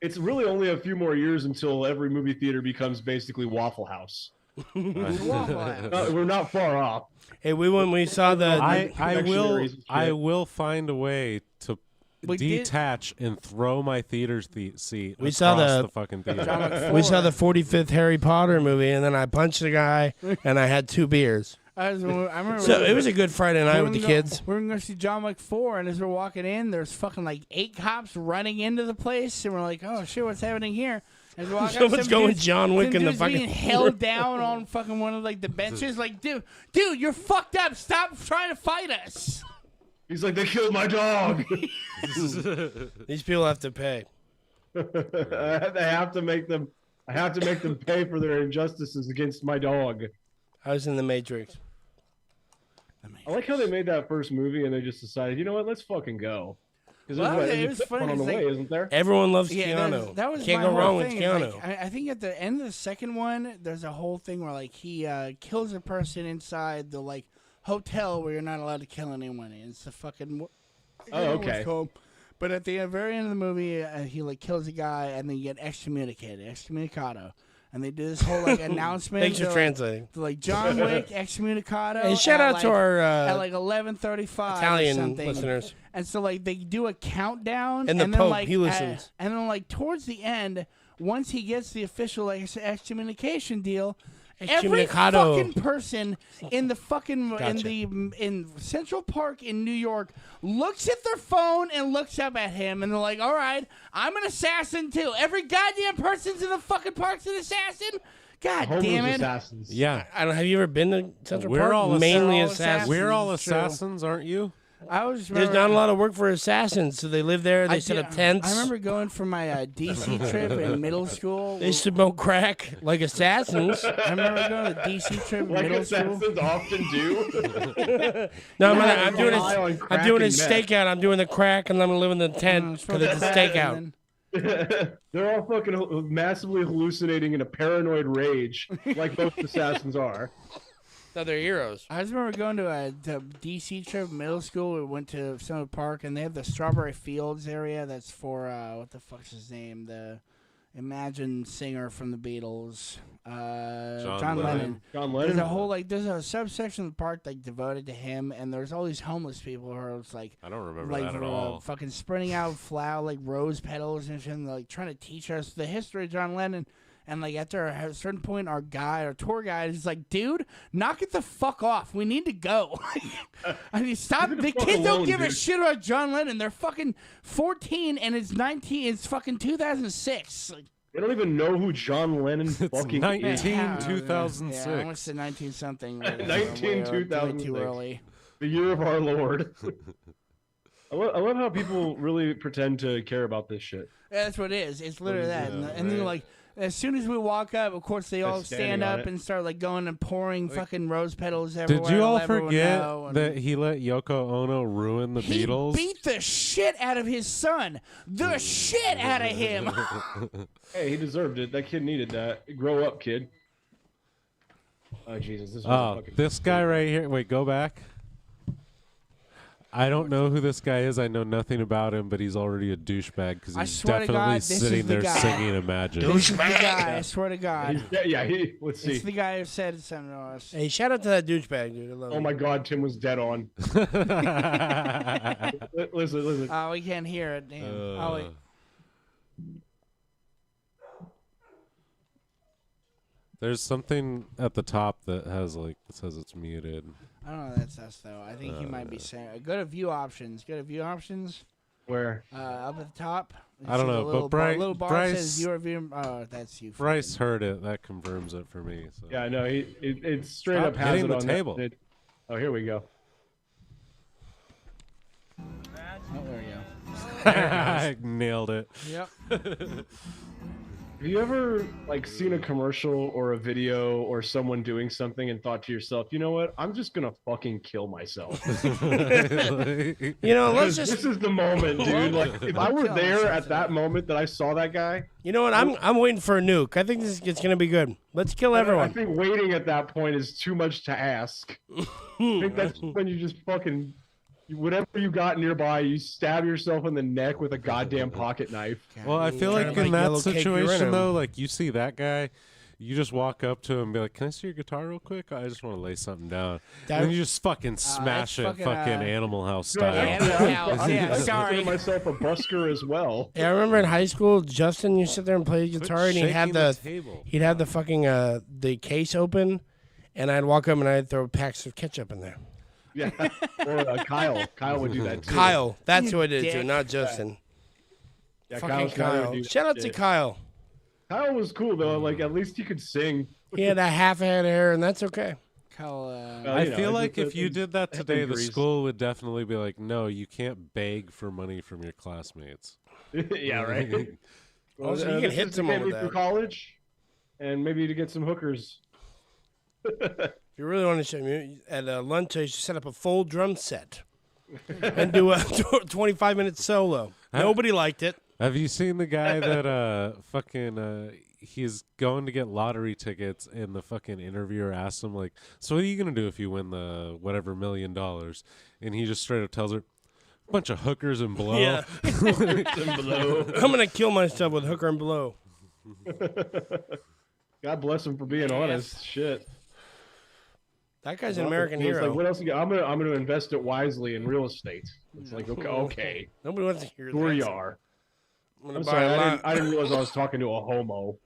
It's really only a few more years until every movie theater becomes basically Waffle House. We're not far off. Hey, when we saw the I will find a way to We did- detach and throw my theater's seat. We saw across the- the fucking theater. we saw the 45th Harry Potter movie, and then I punched the guy, and I had 2 beers. I remember. So it was a good Friday night with the kids. We're gonna go see John Wick 4, and as we're walking in, there's fucking like 8 cops running into the place, and we're like, "Oh shit, what's happening here?" As we walk up, Someone's some going dude's- John Wick some in the dude's being fucking held down on fucking one of like the benches. Like, dude, you're fucked up. Stop trying to fight us. He's like, they killed my dog. These people have to pay. I have to make them pay for their injustices against my dog. I was in the Matrix. I like how they made that first movie and they just decided, you know what, let's fucking go. Because Well, there's it was a funny on the 'cause, way, like- isn't there? Everyone loves Yeah, Keanu. that was Can't my go whole wrong with thing. Keanu. Like, I think at the end of the second one, there's a whole thing where like he kills a person inside the like hotel where you're not allowed to kill anyone. It's the fucking. Oh, okay. But at the very end of the movie, he like kills a guy and then you get excommunicado. And they did this whole like announcement. Thanks for They're translating. Like, like John Wick excommunicado. Hey, shout at, out like, to our at like 11:35 Italian or something. listeners. And so like they do a countdown, And the then Pope, like he listens. and then like towards the end, once he gets the official like excommunication deal, every Excommunicado. fucking person in the fucking Gotcha. in Central Park in New York looks at their phone and looks up at him, and they're like, "All right, I'm an assassin too." Every goddamn person's in the fucking park's an assassin. God Homeless damn it! assassins. Yeah. I don't. Have you ever been to Central We're Park? all Mainly all assassins. We're all It's true. assassins, aren't you? I was There's not a lot of work for assassins, so they live there. They set up tents. I remember going for my DC trip in middle school. They smoke crack like assassins. I remember going to the DC trip in Like middle school. assassins often do. No, Yeah, I'm doing rely on I'm crack doing a and meth. stakeout. I'm doing the crack, and I'm gonna live in the tent because it's a stakeout. They're all fucking massively hallucinating in a paranoid rage, like most assassins are. No, they're heroes. I just remember going to a DC trip in middle school. We went to Central Park, and they have the Strawberry Fields area. That's for what the fuck's his name? The Imagine singer from the Beatles, John Lennon. John There's Lennon. a whole like there's a subsection of the park like devoted to him, and there's all these homeless people who are just like I don't remember like that at all. fucking spreading out flower like rose petals and shit, and, like trying to teach us the history of John Lennon. And like after a certain point, our tour guide is like, "Dude, knock it the fuck off. We need to go." I mean, stop. Leave The the fuck kids don't alone, give a dude. shit about John Lennon. They're fucking 14, and it's 19. It's fucking 2006. Like, They don't even know who John Lennon fucking 19. is. yeah, 2006. Yeah, I almost said 19 something. 19 Too 2006. early. The year of our Lord. I love how people really pretend to care about this shit. Yeah, that's what it is. It's literally that. Yeah, And then right. like as soon as we walk up, of course they all standing stand on up it. and start like going and pouring fucking rose petals everywhere. Did you all let everyone forget know, and that he let Yoko Ono ruin the he Beatles? beat the shit out of his son. The shit out of him. Hey, he deserved it. That kid needed that. Grow up, kid. Oh Jesus, this was a Oh, fucking this guy right here. Wait, go back. I don't know who this guy is. I know nothing about him, but he's already a douchebag because I he's swear to definitely God, this is sitting the there guy. singing Imagine. This is the guy. I swear to God. Let's see. It's the guy who said something to us. Hey, shout out to that douchebag, dude. I love Oh him. my God, Tim was dead on. Listen. Oh, we can't hear it. Damn. Oh, wait. There's something at the top that has like it says it's muted. I don't know. That's us though. I think he might be saying. Go to view options. Go to view options. Where? Up at the top. I don't know, but little bar Bryce says viewer view. Oh, that's you. Bryce heard it. That confirms it for me. So. Yeah, no, it straight Stop up has hitting it the on table. That. Oh, here we go. Oh, there we go. I nailed it. Yep. Have you ever like seen a commercial or a video or someone doing something and thought to yourself, you know what? I'm just gonna fucking kill myself. You know, let's just. This is the moment, dude. Like, if I were there at that moment that I saw that guy. You know what? I'm waiting for a nuke. I think it's gonna be good. Let's kill everyone. I think waiting at that point is too much to ask. I think that's when you just fucking. Whatever you got nearby, you stab yourself in the neck with a goddamn pocket knife. Well, I feel like in that situation though, like you see that guy, you just walk up to him and be like, "Can I see your guitar real quick? I just want to lay something down." And then you just fucking smash it, fucking Animal House style. I consider myself a busker as well. Yeah, I remember in high school, Justin used to sit there and play guitar, and he'd have the fucking the case open, and I'd walk up and I'd throw packs of ketchup in there. Yeah, or Kyle. Kyle would do that too. Kyle, that's who it is, too, not Justin. Yeah, fucking Kyle. Shout out to Kyle. Kyle was cool though. Like at least he could sing. He had a half a head of hair, and that's okay. Kyle. I feel like if you did that today, the school would definitely be like, "No, you can't beg for money from your classmates." Yeah, right. Also, you can hit someone with through that. college, and maybe to get some hookers. If you really want to show me, at lunch, I should set up a full drum set and do a 25-minute solo. Nobody liked it. Have you seen the guy that he's going to get lottery tickets, and the fucking interviewer asks him like, "So what are you gonna do if you win the whatever $1 million?" And he just straight up tells her, "Bunch of hookers and blow." Yeah. I'm gonna kill myself with hooker and blow. God bless him for being honest. Shit. That guy's an American It's hero. Like, what else? I'm gonna invest it wisely in real estate. It's like okay. Nobody wants to hear that. Sure you are. I'm I'm sorry. I didn't realize I was talking to a homo.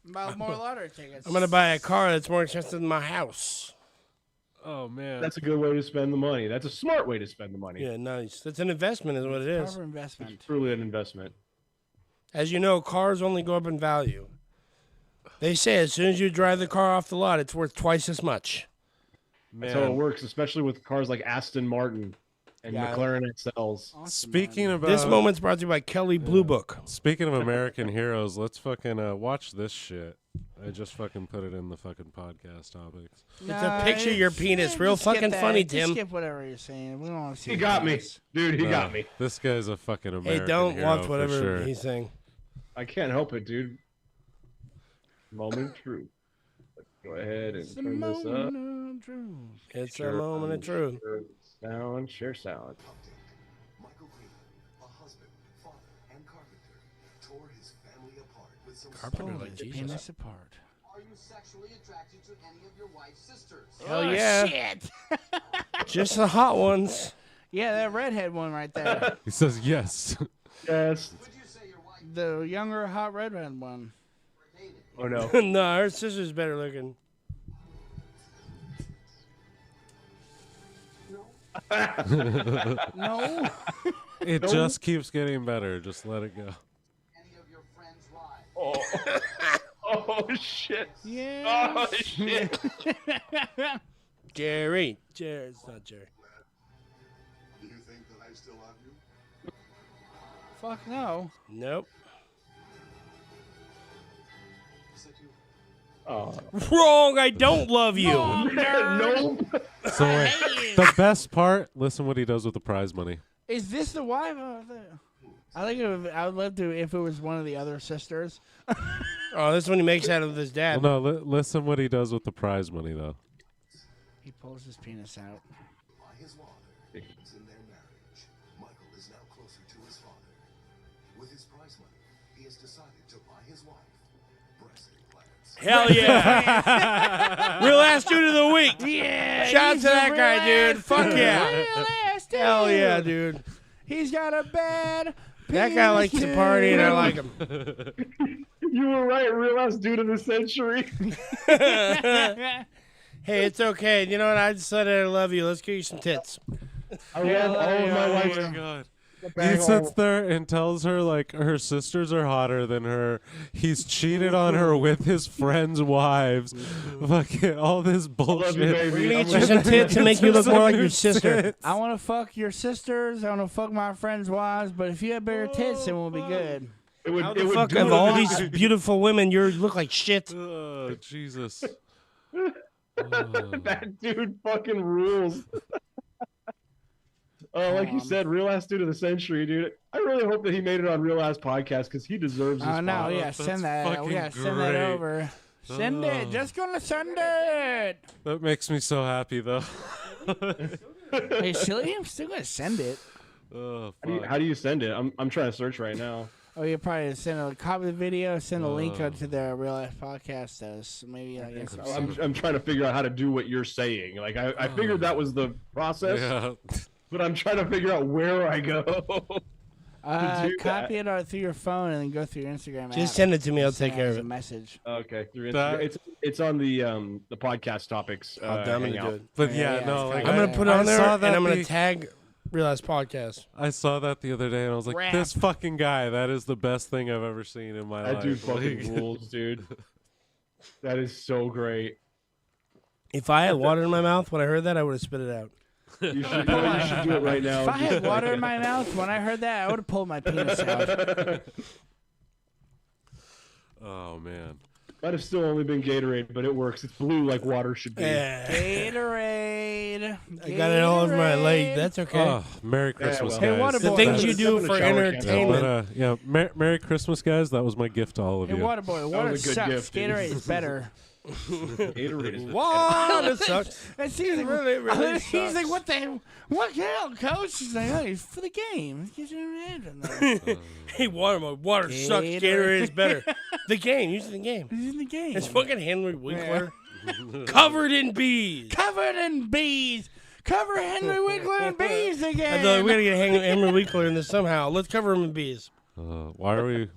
About more lottery tickets. I'm gonna buy a car that's more expensive than my house. Oh man, That's a good way to spend the money. That's a smart way to spend the money. Yeah, nice. That's an investment, is what it is. Proper investment. It's truly an investment. As you know, cars only go up in value. They say as soon as you drive the car off the lot, it's worth twice as much. That's how it works, especially with cars like Aston Martin and McLaren XLs. Awesome, Speaking man. about This moment's brought to you by Kelly Blue Book. Speaking of American heroes, let's fucking watch this shit. I just fucking put it in the fucking podcast topics. It's a picture of your penis. Real just skip fucking that. funny, Just Tim. skip whatever you're saying. We don't want to see. He got me. this. Dude, he got me. This guy's a fucking American Hey, don't hero watch for whatever sure. he's saying. I can't help it, dude. Moment of truth. Let's go ahead and turn this up. It's a moment of truth. Share sound. Michael Green, a husband, father, and carpenter, tore his family apart with some Carpenter Pull like the Jesus. penis apart. Are you sexually attracted to any of your wife's sisters? Hell yeah. Shit. Just the hot ones. Yeah, that redhead one right there. He says yes. Yes. Would you say your wife The younger hot redhead one. dated? Oh no. No, her sister's better looking. No. It just keeps getting better. Just let it go. Any of your friends' wives? Oh shit. Yeah. Oh shit. Jerry. It's not Jerry. Do you think that I still love you? Fuck no. Nope. Said you. Oh. Wrong. I don't love you. Nope. So wait, the best part. Listen, what he does with the prize money. Is this the wife? I think I would love to if it was one of the other sisters. Oh, this one he makes out of his dad. Well, no, listen what he does with the prize money though. He pulls his penis out. By his father, in their marriage, Michael is now closer to his father. With his prize money, he has decided to buy his wife breast implants. Hell yeah. Real ass dude of the week. Yeah. Shout out he's to a that real guy, dude. ass Fuck dude. yeah. Real ass dude. Hell yeah, dude. He's got a bad. That guy likes to party, and I like him. You were right. Real ass dude of the century. Hey, it's okay. You know what? I decided I love you. Let's get you some tits. I love all of my wife's. Oh my god. He sits there and tells her like her sisters are hotter than her. He's cheated on her with his friends' wives. Fucking all this bullshit. baby. We're gonna get you some tits to make you look more like your sister. I want to fuck your sisters. I want to fuck my friends' wives. But if you have bigger tits, then we'll be good. It would, How it the would fuck do of it. all these beautiful women, you look like shit. Oh Jesus. That dude fucking rules. Like you said, real ass dude of the century, dude. I really hope that he made it on Real Ass Podcast because he deserves this. Oh no, spot. yeah, That's send that. fucking Yeah, send that great. over. Send it. Just gonna send it. That makes me so happy though. Hey, silly, I'm still gonna send it. Oh, How do you send it? I'm trying to search right now. Oh, you probably send a copy of the video, send a link to their Real Life Podcast. So maybe I guess. I'm trying to figure out how to do what you're saying. Like I figured that was the process, yeah. but I'm trying to figure out where I go. Copy it through your phone and then go through your Instagram. Just app. send it to me. I'll take Send care as of a it. message. Okay, through That- Instagram. It's on the podcast topics. I'm gonna do hangout. it. But Yeah, yeah, no, it's like I'm gonna put it I on there, saw and that I'm gonna the- tag Real Ass Podcast. I saw that the other day and I was like, Rap. this fucking guy, that is the best thing I've ever seen in my That life. dude fucking Like- rules, dude. That is so great. If I had water in my mouth when I heard that, I would have spit it out. You should do it right now. If I had water in my mouth when I heard that, I would have pulled my penis out. Oh man. Might have still only been Gatorade, but it works. It's blue like water should be. Gatorade. I got it all over my leg. That's okay. Oh, Merry Christmas, well. Hey, guys. water the boy. things you That's do in the for shower can. entertainment. Yeah, Merry Christmas, guys. That was my gift to all of Hey, you. Waterboy, water was a good sucks. gift, dude. Gatorade is better. Gatorade is Water sucks. And she's like, really, really he's like, sucks. what the hell, coach? She's like, oh, it's for the game. Hey, water sucks. Gatorade is better. The game. Use the game. He's in the game. It's fucking Henry Winkler. Covered in bees. Covered in bees. Cover Henry Winkler in bees again. I thought we gotta get Henry Winkler in this somehow. Let's cover him in bees. Why are you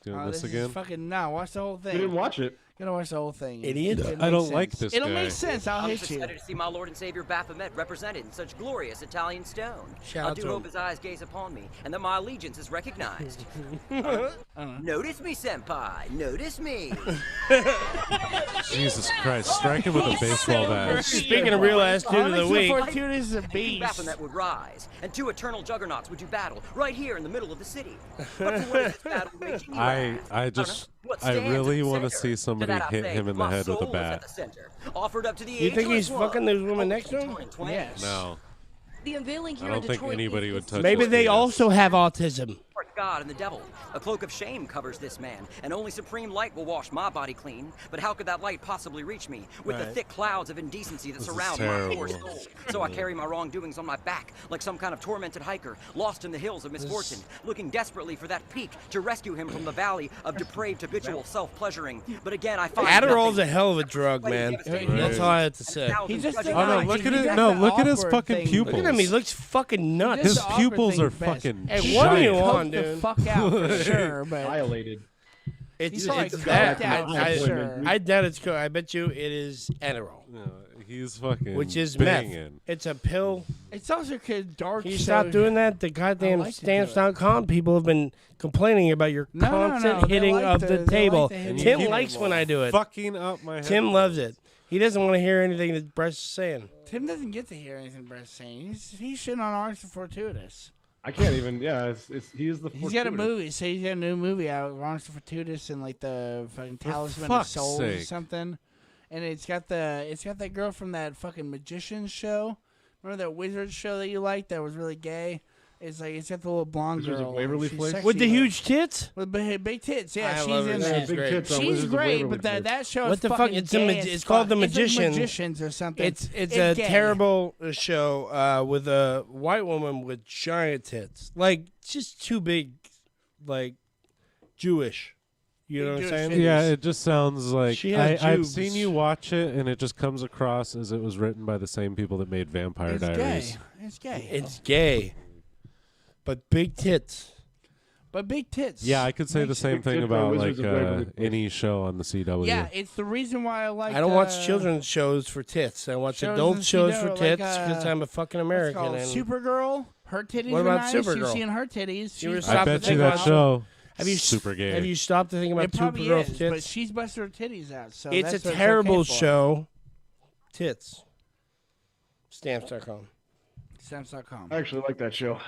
doing Oh, this this again? is fucking no. Watch the whole thing. You didn't watch it. You gotta watch the whole thing. Idiot. It I makes don't sense. like this It'll guy. make sense. I'll I'm hit just you. excited to see my Lord and Savior Baphomet represented in such glorious Italian stone. Shout I out do to hope him. his eyes gaze upon me, and that my allegiance is recognized. Notice me, senpai. Notice me. Jesus Christ! Strike him with a baseball bat. Speaking of real ass dude of the Onyx week, Fortunatus is a King beast. Baphomet would rise, and two eternal juggernauts would do battle right here in the middle of the city. But for what is this battle raging, you ask? I don't just, know. What I stands really at the want to center? see somebody that I hit say, him in the my head with a soul is at bat. the center. Offered up to the you think he's ageless one. fucking those women next to him? Yes. No, The unveiling here I don't in think Detroit anybody is would this touch Maybe his they penis. also have autism. God and the devil. A cloak of shame covers this man, and only supreme light will wash my body clean. But how could that light possibly reach me with the Right. thick clouds of indecency that This is surround my poor terrible. soul? So I carry my wrongdoings on my back like some kind of tormented hiker, lost in the hills of misfortune, looking desperately for that peak to rescue him from the valley of depraved habitual self-pleasuring. But again, I find Adderall's nothing. a hell of a drug, man. That's all I have to say. He just Oh, Oh no! Look at it! No, look at his fucking pupils. Look at him. He looks fucking nuts. His the awkward pupils thing are best. fucking Hey, what are you giant. on, The dude? fuck out for sure, but Violated. It's probably that. coked out, I sure. I doubt it's cool. I bet you it is Adderall, No, he's fucking which is banging. meth. It's a pill. it's also could dark. Can you so- stop doing that? The goddamn like to do it. stamps.com people have been complaining about your No, no, constant no, they hitting like of the- the they like table. the hitting Tim of the likes when I do it. Fucking up my head. Tim loves it. He doesn't want to hear anything that Bryce is saying. Tim doesn't get to hear anything Brett's saying. He's shitting on Onyx Fortunatus. I can't even. Yeah, he is the. He's got a fortuitous. movie. Say he's got a new movie out, Onyx Fortunatus and like the fucking Talisman of fuck's Souls or sake. something. And it's got that girl from that fucking magician show. Remember that wizard show that you liked that was really gay? It's got the little blonde Wizards of girl. Waverly She's Place? sexy, With the but- huge tits? with big tits. Yeah, I she's love her. in Yeah, there. big Big tits on She's Wizards of great, Waverly but Place. that show What is the fuck? fucking It's gay it's as called The fuck. It's like Magician. Magicians or something. It's a gay. terrible show with a white woman with giant tits. Like, just too big, like, Jewish. You know what I'm Jewish saying? titties. Yeah, it just sounds like She has I've jubes. seen you watch it, and it just comes across as it was written by the same people that made Vampire It's Diaries. gay. It's gay. It's gay. But big tits. but big tits. Yeah, I could say the same thing about like any show on the CW. Yeah, it's the reason why I like. I don't watch children's shows for tits. I watch adult shows for tits because I'm a fucking American. And Supergirl, her titties what are about nice. Supergirl? You've seen her titties. I bet you that show. Super gay. Have you stopped to think about it probably Supergirl's is, tits? but she's busted her titties out. So it's that's a what terrible okay for. show. Tits. Stamps.com. Stamps.com. I actually like that show.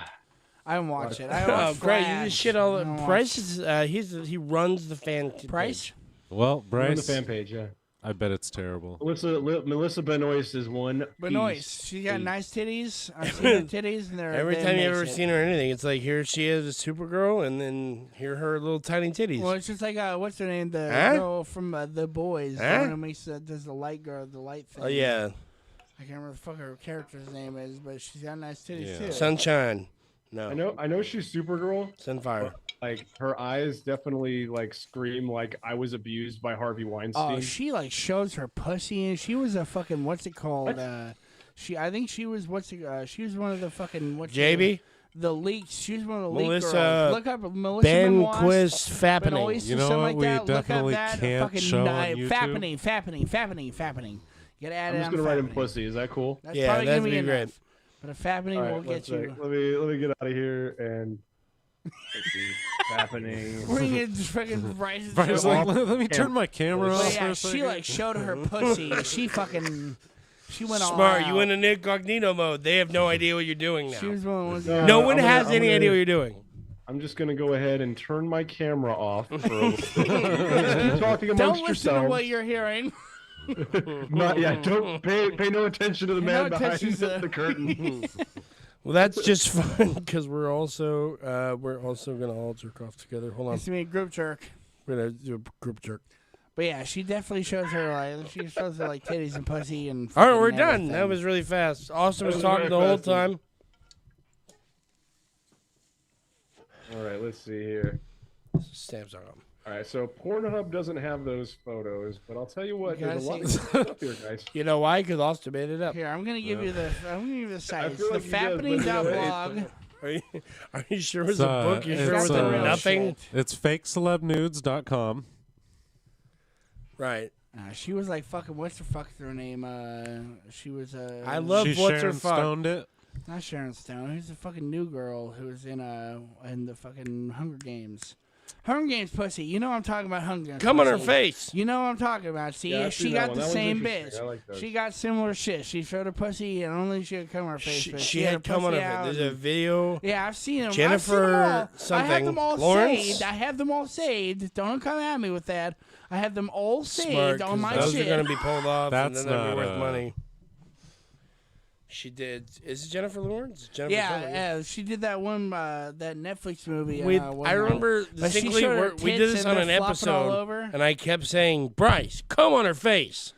I don't watch it. I Oh, watch great! You Flash. just shit all. I don't Price watch- is he runs the fan. Price. page. Well, On the Bryce, fan page, yeah. I bet it's terrible. Melissa Benoist is one. Benoist, she got piece. nice titties. I've seen her titties, and they're Every they time you makes ever it. seen her or anything, it's like here she is, a Supergirl, and then here her little tiny titties. Well, it's just like what's her name? The Huh? girl from The Boys. Huh? The one who makes does the light girl, the light thing. Oh yeah, I can't remember what the fuck her character's name is, but she's got nice titties Yeah. too. Sunshine. No, I know she's Supergirl. Sunfire. Like her eyes definitely like scream like I was abused by Harvey Weinstein. Oh, she like shows her pussy, and she was a fucking what's it called? I think she was she was one of the fucking JB. The leaks. She was one of the Melissa leak girls. Look up Melissa Benquist Benoist, Fappening. Benoist You or know something what like we that. definitely Look up that can't fucking show on YouTube? fappening. Get added I'm just on gonna write him fappening. pussy. Is that cool? That's Yeah, probably gonna that'd be be great. enough. But a fappening All will right, get let's you. let me get out of here and. Let's see. Happening. We're gonna just fucking Bryce. Bryce, like, let me turn my camera But off yeah, for a she second. like showed her pussy. She went all Smart. out. You in an incognito mode. They have no idea what you're doing now. She was one of the ones. No one I'm has gonna- any I'm idea what gonna- you're doing. I'm just gonna go ahead and turn my camera off for a little bit. Keep talking amongst Don't listen yourselves. to what you're hearing. Don't pay no attention to the Pay man no behind attention to- the curtain. Well, that's just fun because we're also gonna all jerk off together. Hold on, It's me, group jerk. we're gonna do a group jerk. But yeah, she definitely shows her she shows her like titties and pussy and. All right, fucking we're done. everything. That was really fast. Austin was That was talking very the whole fast. time. All right, let's see here. Stamps on them. All right, so Pornhub doesn't have those photos, but I'll tell you what, You there's a lot gotta of stuff here, guys. You know why? Because Austin made it up. Here, I'm gonna give you the site. It's feel the like he does, but you know, fappening.blog. Are you sure it's It's, a book? You sure it's, it's a real nothing? shit. It's fakecelebnudes.com. Right. She was like fucking. What's her fuck's her name? She was. I love She what's her Sharon fuck. Stoned it. Not Sharon Stone. Who's the fucking new girl who was in the fucking Hunger Games? Hunger Games pussy. You know what I'm talking about. Hunger Games. Come on her pussy. face. You know what I'm talking about. See, Yeah, I've she seen that got one. the That one's same interesting. bitch. I like those. She got similar shit. She showed her pussy, and only she had come on her face. but She had her come on her pussy face. out There's a and- video. Yeah, I've seen them. Jennifer I have something. them all Lawrence? saved. I have them all saved. Don't come at me with that. I have them all saved Smart, on 'cause my those shit. are going to be pulled off, and That's then they'll be not, worth money. She did. Is it Jennifer Lawrence? Jennifer something. Yeah, she did that one, that Netflix movie. We, one I night. remember But she distinctly showed her we did tits this and on an they're flopping all episode, over. and I kept saying, "Bryce, come on her face."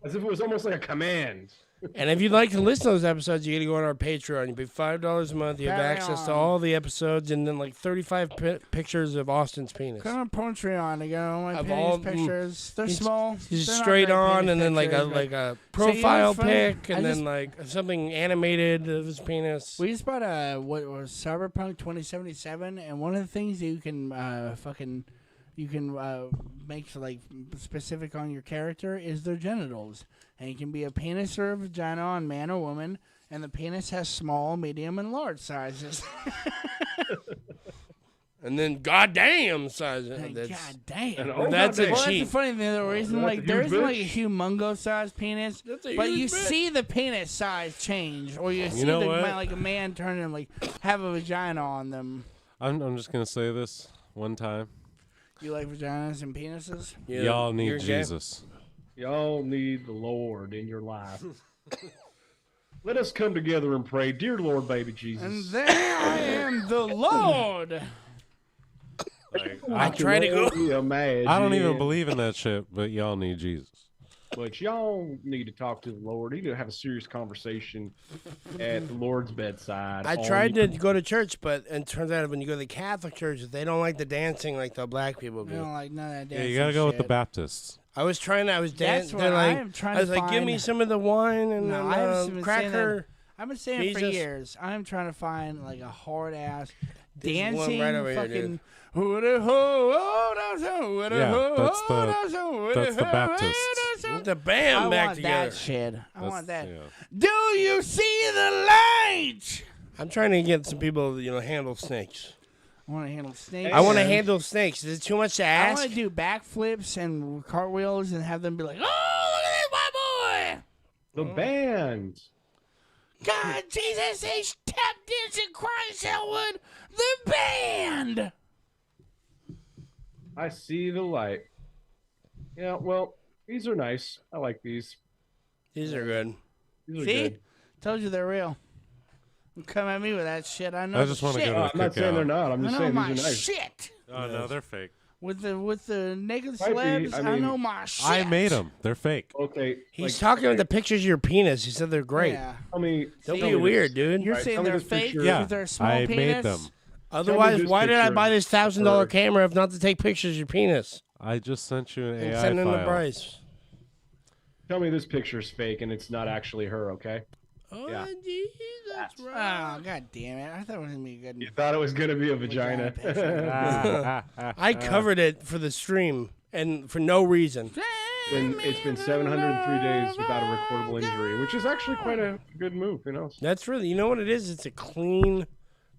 As if it was almost like a command. And if you'd like to listen to those episodes, you got to go on our Patreon. You pay $5 a month. You have access to Patreon. all the episodes, and then like 35 pictures of Austin's penis. Come on Patreon to go on my Of penis all- pictures. They're He's- small. He's They're not straight great on, penis and then pictures, but- like a So, you know profile what's funny? pic, I and then just- like something animated of his penis. We just bought what was Cyberpunk 2077, and one of the things that you can make like specific on your character is their genitals, and it can be a penis or a vagina on man or woman, and the penis has small, medium, and large sizes. And then goddamn size. God That's, damn. And that's a Well, that's the cheat. funny thing. The reason, That's like, a there huge isn't like a bitch. humongous size penis, That's a but you huge bitch. see the penis size change, or you see know the what? like a man turn and like have a vagina on them. I'm just gonna say this one time. You like vaginas and penises? Yeah, Y'all need you're gay. Jesus. Y'all need the Lord in your life. Let us come together and pray, dear Lord, baby Jesus. And there I am, the Lord. I try to go. I don't even believe in that shit, but y'all need Jesus. But y'all need to talk to the Lord. You need to have a serious conversation at the Lord's bedside. I tried to go to church, but it turns out when you go to the Catholic churches, they don't like the dancing like the black people I don't do. like none of that Yeah, dancing you gotta go with the shit. Baptists. I was trying. I was That's dancing. what They're like, I'm trying I was to like, give me find. some of the wine and No, then I've been saying cracker. I've been saying it for Jesus. years. I'm trying to find like a hard ass There's one dancing, right over here, fucking. dude. That's the Baptists. Get the band I back want together. that shit. I want that. Yeah. Do you see the light? I'm trying to get some people to, handle snakes. I want to handle snakes. I want to handle snakes. Is it too much to I ask? want to do backflips and cartwheels and have them be like, "Oh, look at this white boy!" The band. God, Jesus H. Tap Dancing Christ Elwood, the band. I see the light. Yeah, well, these are nice. I like these. These are good. These are See? good. Told you they're real. Don't come at me with that shit. I know. I just want to shit. go to a I'm not saying they're cookout. not. I'm I just know saying my these are nice. shit. Oh no, they're fake. With the naked Might be, slabs, I I mean, know my shit. I made them. They're fake. Okay. He's talking about the pictures of your penis. He said they're great. Yeah. Tell me. Don't See? be weird, dude. You're Right, saying tell me they're this fake picture. because Yeah, they're small I penis? made them. Otherwise, this why did I picture buy this $1,000 for- camera if not to take pictures of your penis I just sent you an and AI send in the file. price? Tell me this picture's fake and it's not actually her. Okay. Oh, Yeah. Jesus, right. Oh, god damn it. I thought it was going to be good. You thought it was gonna be a vagina. I covered it for the stream and for no reason. It's been 703 days without a recordable injury, which is actually quite a good move. That's really, you know what it is? It's a clean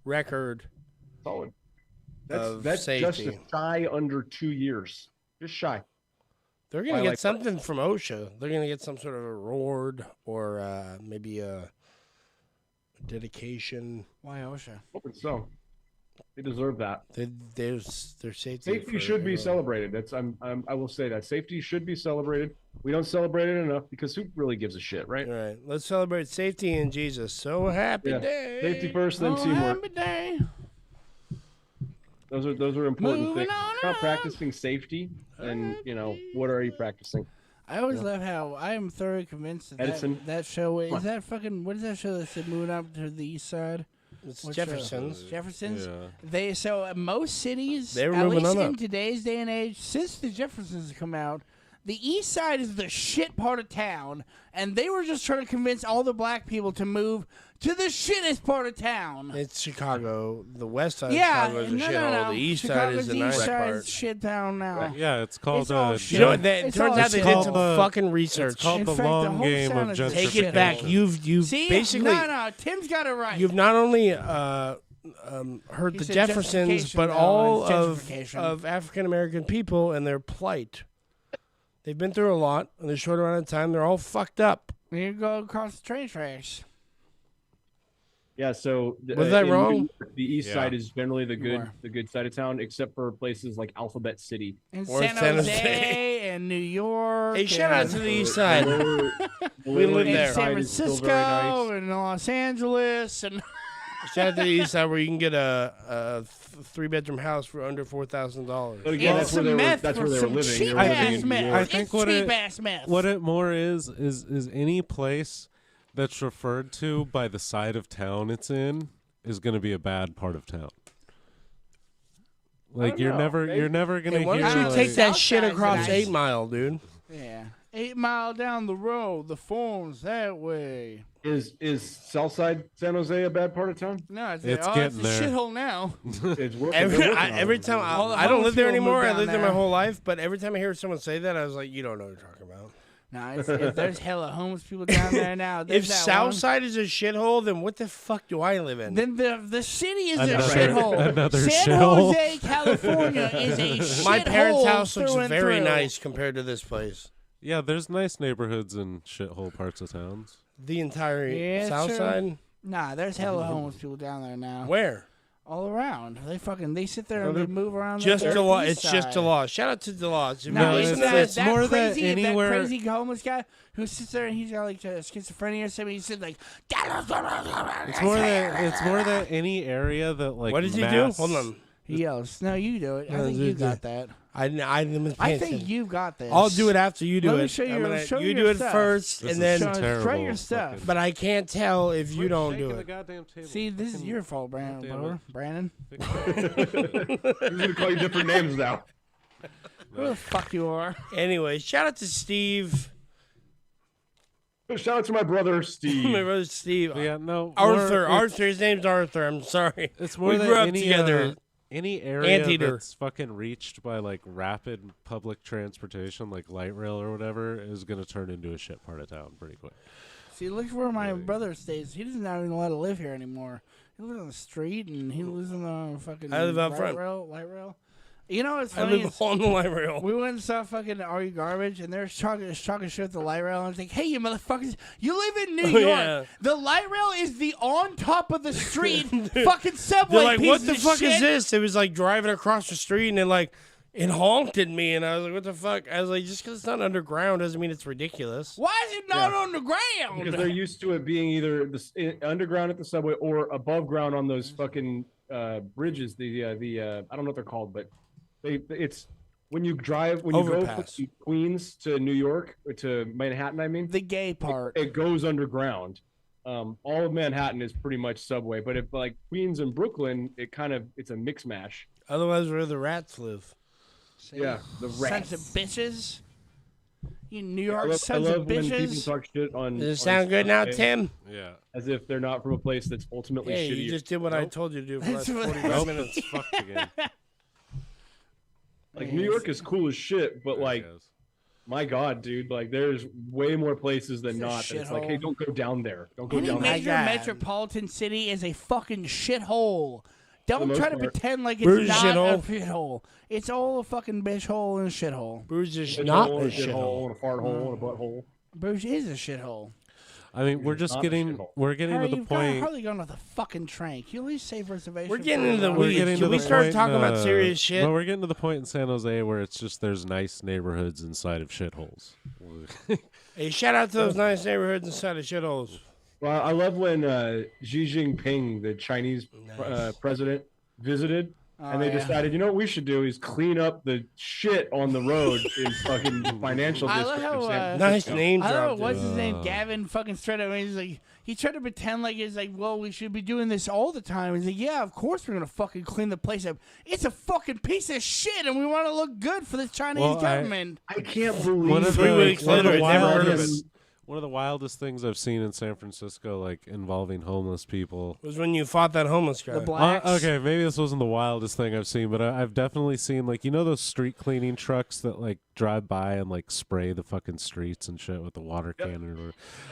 record. Solid. Of That's just safety. shy under 2 years. Just shy. They're going to I get like something from OSHA. They're going to get some sort of a reward or maybe a dedication. Why OSHA? Hoping so. They deserve that. There's their safety. Safety for should be everyone. celebrated. I will say that safety should be celebrated. We don't celebrate it enough because who really gives a shit, right? All right, let's celebrate safety in Jesus. So happy Yeah. day. Safety first, then Oh, teamwork. happy day. Those are important Moving things. on Not up. practicing safety, and what are you practicing? I always love how I am thoroughly convinced that Edison? that show is What? that fucking what is that show that said moving up to the east side? It's What Jefferson's. show? Jefferson's. Yeah. Most cities, They were at moving least on in up. today's day and age, since the Jeffersons have come out, the east side is the shit part of town, and they were just trying to convince all the black people to move to the shittest part of town. It's Chicago. The west side Yeah, of Chicago is a no, shithole. no, no. The east Chicago's side is the the nice east side part. is shit town now. Yeah, it's called. It's all shit. You know what? It It's turns all out they shit. did called some the- fucking research. It's called In the fact, the long whole game sound of is just Take gentrification. it back. You've See, basically no, Tim's got it right. you've not only heard He the said Jeffersons, gentrification, but no, all it's gentrification. of African American people and their plight. They've been through a lot in a short amount of time. They're all fucked up. You go across the train tracks. Yeah, so Was that in New wrong? York, the east Yeah. side is generally the are. good side of town, except for places like Alphabet City. In Or San San Jose Jose. and New York. Hey, shout out and- to the east side. We live in there. San Side is still Francisco very nice. and Los Angeles and Shout out to the east side where you can get a 3-bedroom house for under $4,000. But again, and that's where some they were. meth That's for where they were some living. They cheap were I living ass in New meth. York. I think It's what cheap it- ass meth. What it more is any place that's referred to by the side of town it's in is going to be a bad part of town. Like don't know. you're never going Hey, to why hear. don't you like- take that South shit side's across nice. 8 Mile, dude? Yeah. 8 Mile down the road, the form's that way. Is Southside San Jose a bad part of town? No, It's it's a getting there. shithole now. It's working. Every, they're working on every it. time All the I don't homeless live there people anymore. moved I down lived there my there. whole life, but every time I hear someone say that, I was like, you don't know what you're talking about. No, there's hella homeless people down there now. There's If that one. Southside is a shithole, then what the fuck do I live in? Then the city is Another- a shithole. another San shithole. Jose, California is a shithole. My parents' house looks through and very through. nice compared to this place. Yeah, there's nice neighborhoods in shithole parts of towns. The entire Yeah, South true. Side? Nah, there's hella homeless people down there now. Where? All around. They sit there and they move around. Just the DeLaw. east It's just side. DeLaw. Shout out to DeLaw. If No, you it's, listen to that, this, that more that crazy, anywhere- that crazy homeless guy who sits there and he's got like schizophrenia or something. He said like, It's more that any area that like. what does he do? mass- Hold on. he yells. No, you do it. I No, think dude, you got dude. that. I I think you've got this. I'll do it after you do Let it. me show you- I'm gonna- show you you do your it stuff. first, This and is then. Show terrible. your stuff. fucking- But I can't tell if you don't do Shaking the it. goddamn table. See, this is Fucking- your fault, Brandon. Goddamn it. Brandon. I'm gonna call you different names now. Who the fuck you are? Anyway, shout out to Steve. Shout out to my brother Steve. My brother Steve. Yeah, no. Arthur. more- Arthur. His name's Arthur. I'm sorry. It's more we that grew up any, together. Any area Anteater. that's fucking reached by like rapid public transportation, like light rail or whatever, is gonna turn into a shit part of town pretty quick. See, look where my brother stays. He doesn't even allowed to live here anymore. He lives on the street, and he lives on the fucking I live out light front. Light rail. You know what's I funny? live on the light rail. We went and saw fucking Are You Garbage, and they're talking shit at the light rail. And I was like, hey, you motherfuckers, you live in New York. Yeah. The light rail is the on top of the street fucking subway. They're like, piece what the of fuck shit. is this? It was like driving across the street, and it honked at me, and I was like, what the fuck? I was like, just because it's not underground doesn't mean it's ridiculous. Why is it not on the ground? Because they're used to it being either underground at the subway or above ground on those fucking bridges. I don't know what they're called, but it's when you go Overpass. from Queens to New York or to Manhattan. I mean, the gay part. It goes underground. All of Manhattan is pretty much subway, but if like Queens and Brooklyn, it's a mix mash. Otherwise, where the rats live. Yeah, the rats. Sons of bitches. You New I York love sons of when people bitches. talk shit on. Does it on sound good now, subway Tim? Yeah. As if they're not from a place that's ultimately Hey, shitty. you just did what I told you to do for the last 45 minutes. It's fucked again. Like New York is cool as shit, but like, my God, dude, like there's way more places than It's a not. that It's like, shithole. hey, don't go down there. Don't go Any down there. major metropolitan city is a fucking shithole. the Don't most try to part. pretend like Bruges it's not a shithole. shithole. It's all a fucking bitch hole and a shithole. Bruges is Shithole, not a a shithole, shithole. and a fart hole, and a butthole. Bruges is a shithole. I mean, we're just not a getting shithole. we're getting Harry, to the you've point. hardly gone with a fucking train. Can you at least save reservation? We're getting for into the a- We're weeds. getting Can to we the start point, talking about serious shit? No, we're getting to the point in San Jose where it's just there's nice neighborhoods inside of shitholes. Hey, shout out to those nice neighborhoods inside of shitholes. Well, I love when Xi Jinping, the Chinese president, visited, and they yeah. decided, you know what we should do is clean up the shit on the road in fucking financial I love district of how, San Nice Francisco. name I don't know drop. what's dude. his name. Gavin fucking straight up. He's like, he tried to pretend like it's like, well, we should be doing this all the time. He's like, yeah, of course we're gonna fucking clean the place up. It's a fucking piece of shit, and we want to look good for the Chinese Well, government. I can't believe One of 3 the, weeks one of later, the I'd never heard of wildest, one of the wildest things I've seen in San Francisco, like involving homeless people. Was when you fought that homeless guy. The blacks. Okay, maybe this wasn't the wildest thing I've seen, but I've definitely seen like those street cleaning trucks that like drive by and like spray the fucking streets and shit with the water cannon.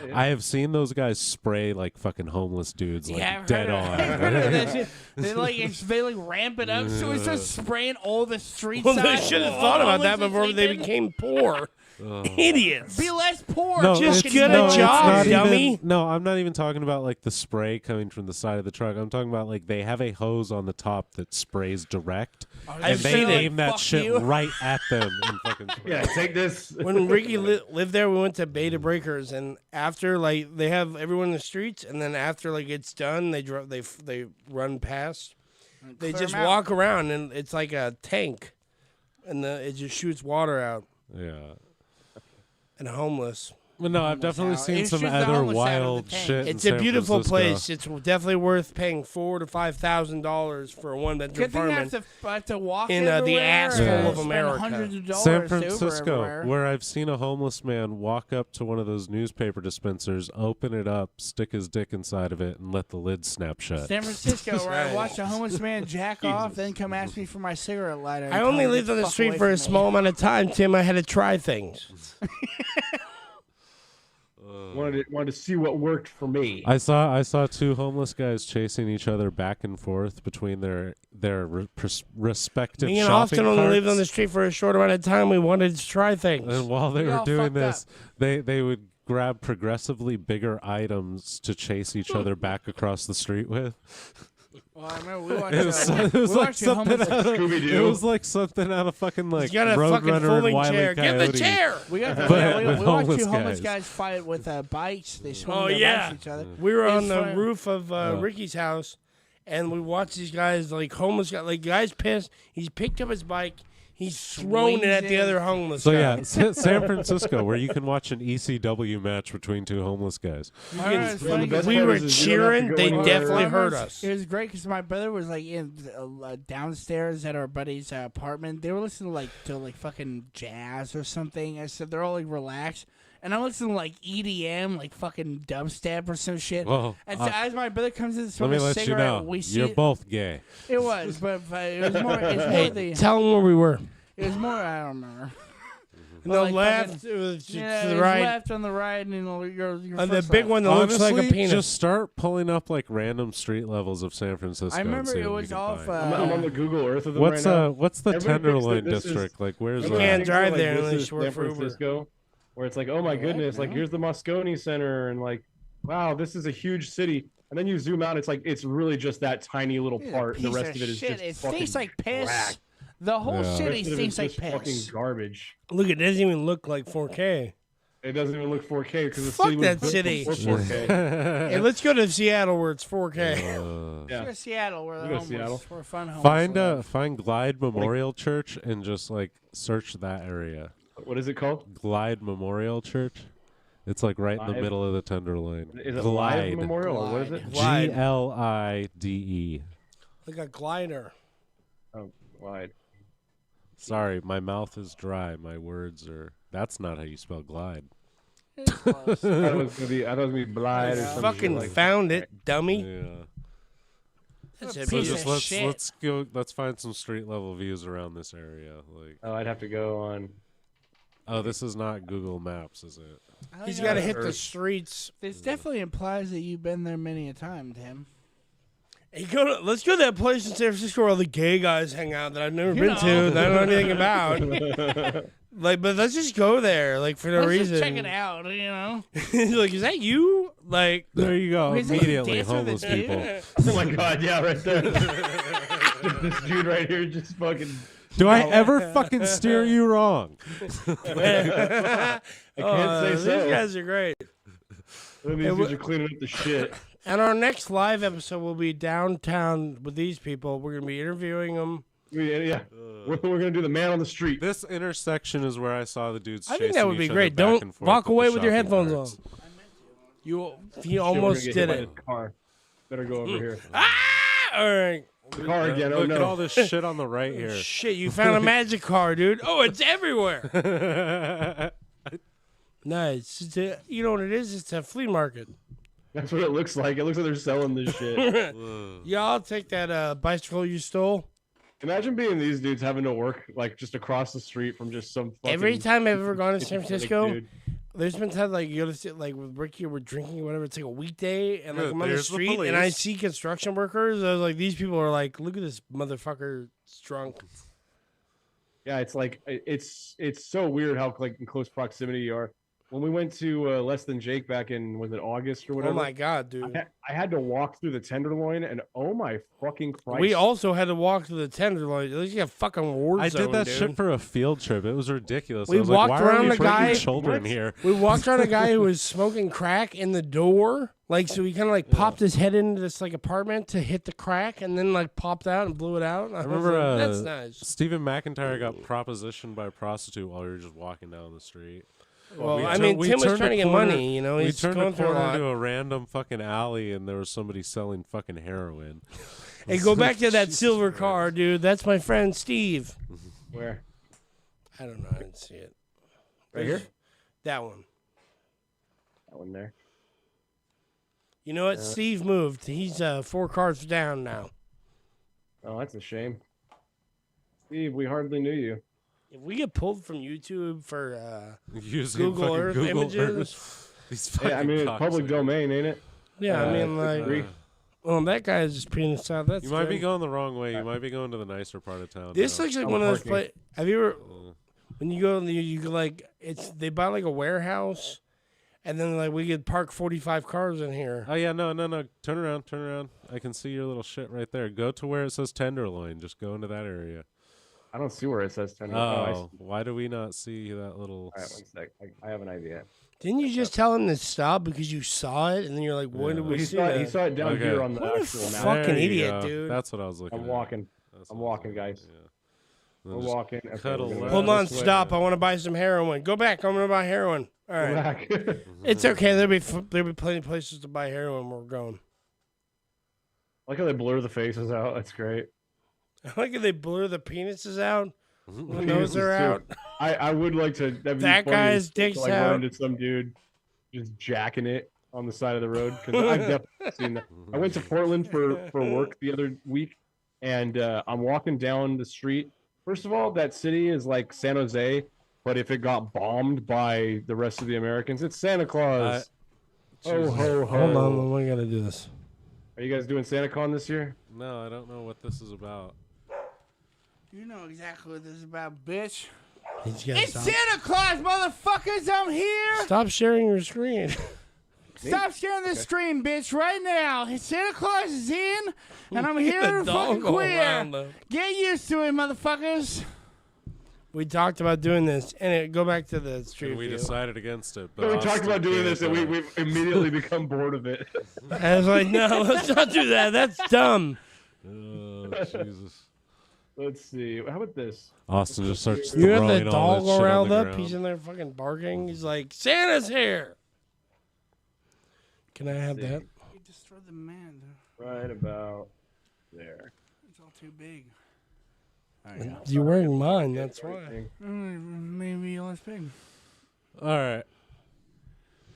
Or I have seen those guys spray like fucking homeless dudes like Yeah, I've dead heard on. of that shit. They like ramp it up, so it's just spraying all the streets. Well, they should have thought about that before they became poor. Idiots. Be less poor. No, Just it's- get a no, it's job, not dummy. Even, no, I'm not even talking about like the spray coming from the side of the truck. I'm talking about like they have a hose on the top that sprays direct, and I've they seen it. aim that Fuck shit you. right at them and fucking spray. Yeah, take this. When Ricky lived there, we went to Beta Breakers, and after like they have everyone in the streets, and then after like it's done, they run past. They clear just 'em out. walk around, and it's like a tank, and it just shoots water out. Yeah. And homeless. But no, I've definitely out. seen It some shoots the other homeless out of the wild tank. shit. It's in a San beautiful Francisco. place. It's definitely worth paying $4,000 to $5,000 for a one-bedroom Good thing I apartment. have to walk in, the everywhere asshole and of spend America. hundreds of dollars San to Uber Francisco, everywhere. where I've seen a homeless man walk up to one of those newspaper dispensers, open it up, stick his dick inside of it, and let the lid snap shut. San Francisco, where I Right. watched a homeless man jack off, then come ask me for my cigarette lighter. and I tell only me to lived on the fuck street away for a from me. small amount of time, Tim. I had to try things. Wanted to see what worked for me. I saw two homeless guys chasing each other back and forth between their respective Me and shopping Austin only carts. lived on the street for a short amount of time. We wanted to try things. And while they We were all doing fucked this, they would grab progressively bigger items to chase each other back across the street with. Well, I remember we watched, It was, it was we like watched a something homeless. out of, Scooby-Doo. it was like something out of fucking like He's got a fucking Roadrunner and folding Wile E. chair. Give the Coyote. chair. We got But we with watched homeless two homeless guys. guys fight with bikes. They swung Oh, their yeah. bikes at each other. We were It's on the fun. roof of Ricky's house, and we watched these guys, like homeless guys, like guys pissed. He's picked up his bike. He's thrown it at the Swings other in. homeless So guy. yeah, San Francisco, where you can watch an ECW match between two homeless guys. I know, it's funny 'cause best we part were is you don't have to cheering. go They anywhere. definitely Well, heard it was- us. It was great because my brother was like in downstairs at our buddy's apartment. They were listening to like fucking jazz or something. I said they're all like relaxed, and I'm listening to like EDM, like fucking dubstep or some shit. Well, and so as my brother comes in to let smoke me a let you cigarette, know, we see you're both gay. It was, but it was more. It's more Hey, the. tell them where we were. It was more. I don't remember. On the left, it was to it the was right. left on the right, and your The first big left. one that looks like a Honestly, penis. just start pulling up like random street levels of San Francisco. I and remember see it what was you can off. find. I'm on the Google Earth of them What's right now. what's the Everybody thinks that Tenderloin this is- district? Like, where's everybody that? can't thinks drive that, there this unless is you work San for Uber. Francisco, where it's like, oh my goodness, like here's the Moscone Center, and like, wow, this is a huge city. And then you zoom out, it's like it's really just that tiny little part, and the Piece rest of it is shit. just It fucking stinks like piss. crack. The whole Yeah. The city rest of it stinks is like just piss. fucking garbage. Look, it doesn't even look like 4K. It doesn't even look 4K because the Fuck city was that built city. before 4K. Hey, let's go to Seattle where it's 4K. Let's go to Seattle, where the We'll go to homeless, Seattle. where fun homeless Find live. find Glide Memorial Church and just like search that area. What is it called? Glide Memorial Church. It's like right in the Live? middle of the Tenderloin. Is it Glide. Live Memorial or what is it? Glide. Glide. Like a glider. Oh, Glide. Sorry, my mouth is dry. My words are. That's not how you spell glide. It's close. I thought it was gonna be Glide or something. Fucking like found it, dummy. Yeah. That's a a So piece just of let's shit. let's go. Let's find some street level views around this area. Like, Oh, I'd have to go on. oh, this is not Google Maps, is it? I He's think got to I- hit the streets. This definitely implies that you've been there many a time, Tim. Hey, let's go to that place in San Francisco where all the gay guys hang out that I've never You been know. to, that I don't know anything about. Like, but let's just go there, like, for no Let's reason. just check it out, you know. Like, is that you? Like, There you go. Is it Immediately, Dancer with homeless the people. Dude? Oh my god, yeah, right there. This dude right here just fucking. Do I ever fucking steer you wrong? I can't say so. These guys are great. These dudes are cleaning up the shit. And our next live episode will be downtown with these people. We're going to be interviewing them. Yeah, we're gonna do the man on the street. This intersection is where I saw the dudes. I think that chasing would be each great. other back Don't and forth walk the away with your shopping headphones carts. on. You Shit, almost we're gonna get did hit by it. this Car. Better go over here. All right. The car again. Oh Look at all no. this shit on the right here. Shit, you found a magic car, dude. Oh, it's everywhere. Nice. You know what it is? It's a flea market. That's what it looks like. It looks like they're selling this shit. Y'all take that bicycle you stole. Imagine being these dudes having to work like just across the street from just some. Fucking Every time I've ever gone to San Francisco, dude. there's been times like you go to sit like with Ricky, we're drinking or whatever. It's like a weekday, and like Yeah, I'm on the there's the street and I police. see construction workers. I was like, these people are like, look at this motherfucker, it's drunk. Yeah, it's like it's so weird how like in close proximity you are. When we went to Less Than Jake back in was it August or whatever? Oh my god, dude. I had to walk through the Tenderloin, and oh my fucking Christ! We also had to walk to the Tenderloin. At least you got fucking war I zone, did that dude. shit for a field trip. It was ridiculous. We I was like, walked why around are we the bringing guy. children here? We walked around a guy who was smoking crack in the door. Like, so he kind of like popped his head into this like apartment to hit the crack, and then like popped out and blew it out. I remember like, that's nice. Stephen McIntyre got propositioned by a prostitute while we were just walking down the street. Well, We I tur- mean, we Tim was turned trying a to get corner- money, you know, we he's turned going a through a corner lot. into a random fucking alley, and there was somebody selling fucking heroin. Hey, go back to that silver car, dude. That's my friend Steve. Where? I don't know. I didn't see it. Right here? That one. That one there. You know what? Steve moved. He's 4 cars down now. Oh, that's a shame. Steve, we hardly knew you. If we get pulled from YouTube for Using Google fucking Earth Google images, Earth. These Yeah, I fucking mean it's public cocksuckers. domain, ain't it? yeah, I mean, like, agree. well, that guy is just penis out. That's You might be good. going the wrong way. You might be going to the nicer part of town. This now. looks like Oh, one of those parking. places. Have you ever, when you go, you go like, it's they buy like a warehouse, and then like we could park 45 cars in here. Oh yeah, no. Turn around. I can see your little shit right there. Go to where it says Tenderloin. Just go into that area. I don't see where it says Tenderloin. Oh, why do we not see that little? All right, one sec. I have an idea. Didn't you just tell him to stop because you saw it, and then you're like, when did Yeah. we He see saw, that? he saw it down Okay. here on the What a actual map. fucking There you idiot, go. dude. That's what I was looking I'm at. walking. That's I'm what I was walking, looking at, guys. yeah. Then We're just walking. Okay, cut a we're gonna left. go Hold on, this way. stop. I want to buy some heroin. Go back. I'm gonna buy heroin. All Go right, back. it's okay. There'll be plenty of places to buy heroin where we're going. Like how they blur the faces out. That's great. I like how they blur the penises out. When those are out. I would like to. That'd be That funny guy's to, dick's like, out. run into some dude just jacking it on the side of the road because I've definitely seen that. I went to Portland for work the other week, and I'm walking down the street. First of all, that city is like San Jose, but if it got bombed by the rest of the Americans, it's Santa Claus. Oh ho ho! Hold on, we gotta do this. Are you guys doing SantaCon this year? No, I don't know what this is about. You know exactly what this is about, bitch. He's gotta It's stop. Santa Claus, motherfuckers! I'm here. Stop sharing your screen. Stop sharing this screen, bitch, right now. Santa Claus is in, and I'm here to fucking Don't go queer. around, though. Get used to it, motherfuckers. We talked about doing this, and go back to the street And we view. decided against it. So we talked Austin about doing can't, this, and we've immediately become bored of it. I was like, no, let's not do that. That's dumb. Oh, Jesus. Let's see. How about this? Austin just starts You have throwing the all dog that shit on riled the up. ground. He's in there fucking barking. He's like, Santa's here. Can I have that? You destroyed the man. Right about there. It's all too big. You're wearing mine. That's why. Maybe less big. All right.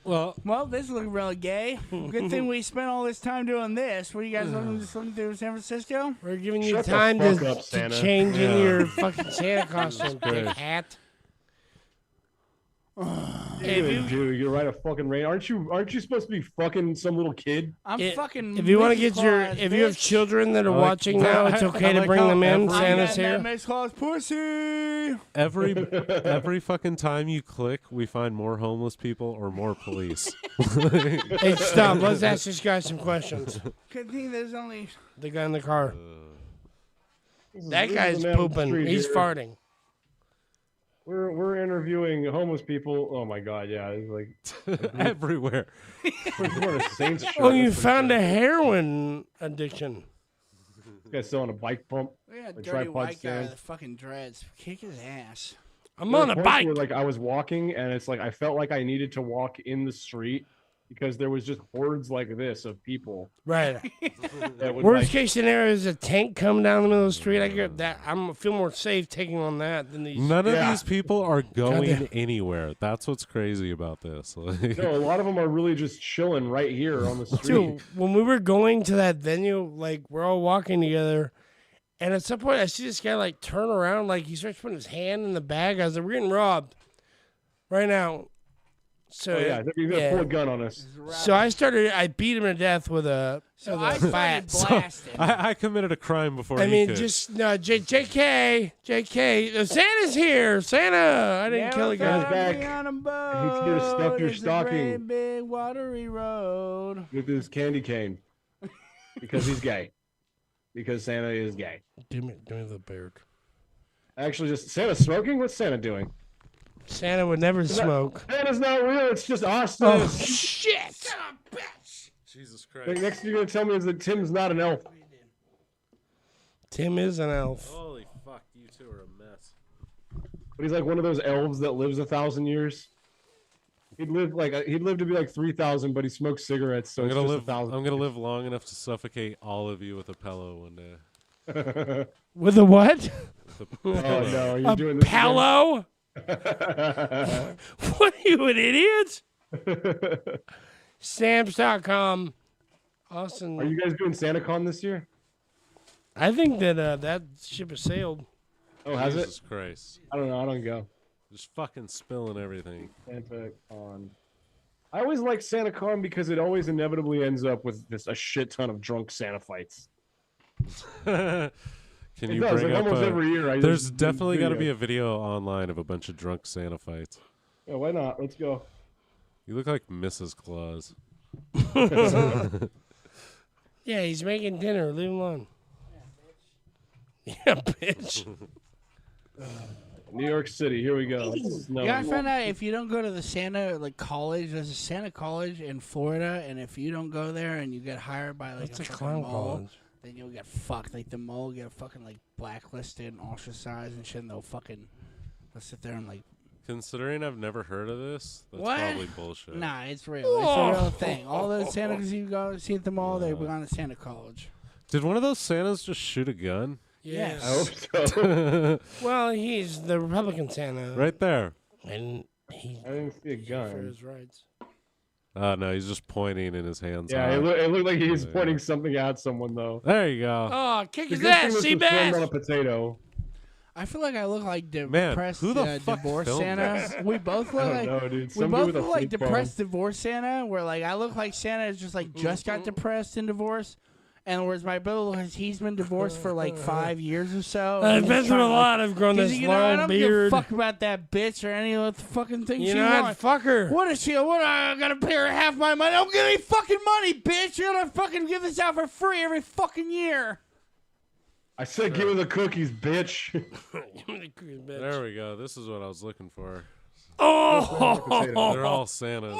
Well, this is looking really gay. Good thing we spent all this time doing this. What are you guys looking through San Francisco? We're giving you Shut the time fuck to, up, Santa. change in Yeah. your fucking Santa costume, Christ. dick hat. You're right. A fucking rain. Aren't you supposed to be fucking some little kid? I'm fucking. If you want to Mrs. get your, Claus, if you have bitch. children that are I like- watching now, it's I okay to like bring how them in. every- Santa's I'm here. that Mrs. Claus pussy. Every fucking time you click, we find more homeless people or more police. Hey, stop. Let's ask this guy some questions. Good thing there's only. The guy in the car. That This is guy's the man on the pooping. street He's here. farting. We're interviewing homeless people. Oh my god, yeah, it's like Everywhere. we're a Saints shirt. Oh, you That's found pretty a heroin addiction. good. This guy's still on a bike pump. Yeah, A dirty tripod white guy stand. with the fucking dreads. Kick his ass. I'm There on were a points bike. where, like I was walking, and it's like I felt like I needed to walk in the street because there was just hordes like this of people. Right. That would, Worst like, case scenario is a tank coming down the middle of the street. I get that. I feel more safe taking on that than these. None of Yeah. these people are going Goddamn. anywhere. That's what's crazy about this. Like, No, a lot of them are really just chilling right here on the street. Dude, when we were going to that venue, like we're all walking together, and at some point I see this guy like turn around, like he starts putting his hand in the bag. I was like, "We're getting robbed right now." So Oh, yeah, they're gonna pull a gun on us. So I beat him to death with a So with I a started bat. blasting. I committed a crime before I he mean, could. just no, JK, Santa's here. Santa, I didn't kill a Never guy. thought Back. I'd be on a boat. And he's here to stuff your It's a stocking. great big watery road. With his candy cane because he's gay. Because Santa is gay. Give me the beard. Actually, just Santa's smoking. What's Santa doing? Santa would never smoke. Santa's not real. It's just Austin. Oh shit! Jesus The Christ. next thing you're gonna tell me is that Tim's not an elf. Tim is an elf. Holy fuck, you two are a mess. But he's like one of those elves that lives 1,000 years. He'd live to be like 3,000, but he smokes cigarettes, so I'm it's gonna just live. 1,000. I'm gonna live long enough to suffocate all of you with a pillow one day. With a what? With a Oh pillow. no, you're A doing this again? pillow? What are you, an idiot? Stamps.com. Austin. Are you guys doing SantaCon this year? I think that that ship has sailed. Oh, has Jesus it? Christ. I don't know. I don't go. Just fucking spilling everything. SantaCon. I always like SantaCon because it always inevitably ends up with just a shit ton of drunk Santa fights. Can It you does, bring like, up almost a, every year I There's just definitely got to be video. a video online of a bunch of drunk Santa fights. Yeah, why not? Let's go. You look like Mrs. Claus. Yeah, he's making dinner. Leave him alone. Yeah, bitch. New York City. Here we go. It's You gotta snowing. find out if you don't go to the Santa college. There's a Santa college in Florida, and if you don't go there and you get hired by like That's a fucking clown mall, college. then you'll get fucked. Like the mall will get fucking like blacklisted and ostracized and shit. And they'll sit there and like. Considering I've never heard of this, that's What? probably bullshit. Nah, it's real. It's a real thing. All the Santas you go see at the mall, they've gone to Santa college. Did one of those Santas just shoot a gun? Yes. I hope so. Well, he's the Republican Santa. Right there. And he I didn't see a for gun. his rights. No, he's just pointing in his hands. Yeah, high. it looked like he was Yeah. pointing something at someone though. There you go. Oh, kick The his good thing ass, was he slammed on a Seabass! potato. I feel like I look like Man, depressed who the fuck divorce filmed Santa. this? We both I look don't like know, dude. we Some dude both with a look like flip phone. depressed divorce Santa. Where like I look like Santa is just like just got depressed and divorced, and whereas my brother looks like he's been divorced for like 5 years or so. I've and been he's through a trying to, lot. I've grown He's this like, I long don't beard. give a fuck about that bitch or any of the fucking things You she know, I'd wants. fuck her. What is she? What I gotta pay her half my money? I don't get any fucking money, bitch. You're gonna fucking give this out for free every fucking year. I said, give me the cookies, bitch. There we go. This is what I was looking for. Oh, They're all Santas.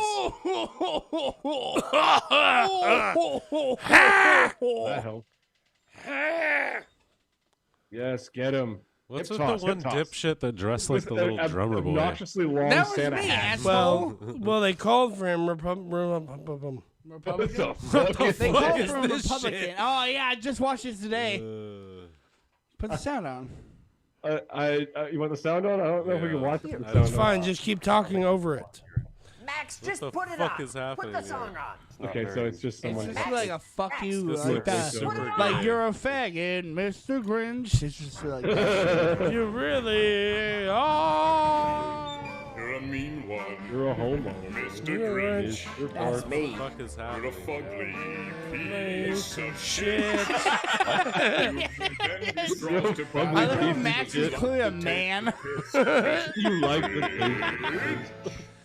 That helped. Yes, get him. What's Hip with toss, the one hip toss. dipshit that dressed like With the little a- drummer boy? obnoxiously long That was Santa me, hat. asshole. well, they called for him. Republican? What the fuck? They called is for a this Republican. shit? Oh yeah, I just watched it today. Put the sound on. You want the sound on? I don't know if we can watch it. with the It's sound fine. on. Just keep talking over it. Max, What just the put it fuck on. is happening Put the here? song on. Okay, so it's just It's someone. just like a fuck you, This like looks that. super Like gay. you're a faggot, Mr. Grinch. It's just like that. You really are. You're a mean one, You're a homo. Mr. You're Grinch. You're That's far- me. What the fuck is You're a happening? fugly piece of Shit. I love how Max is clearly a man. You like the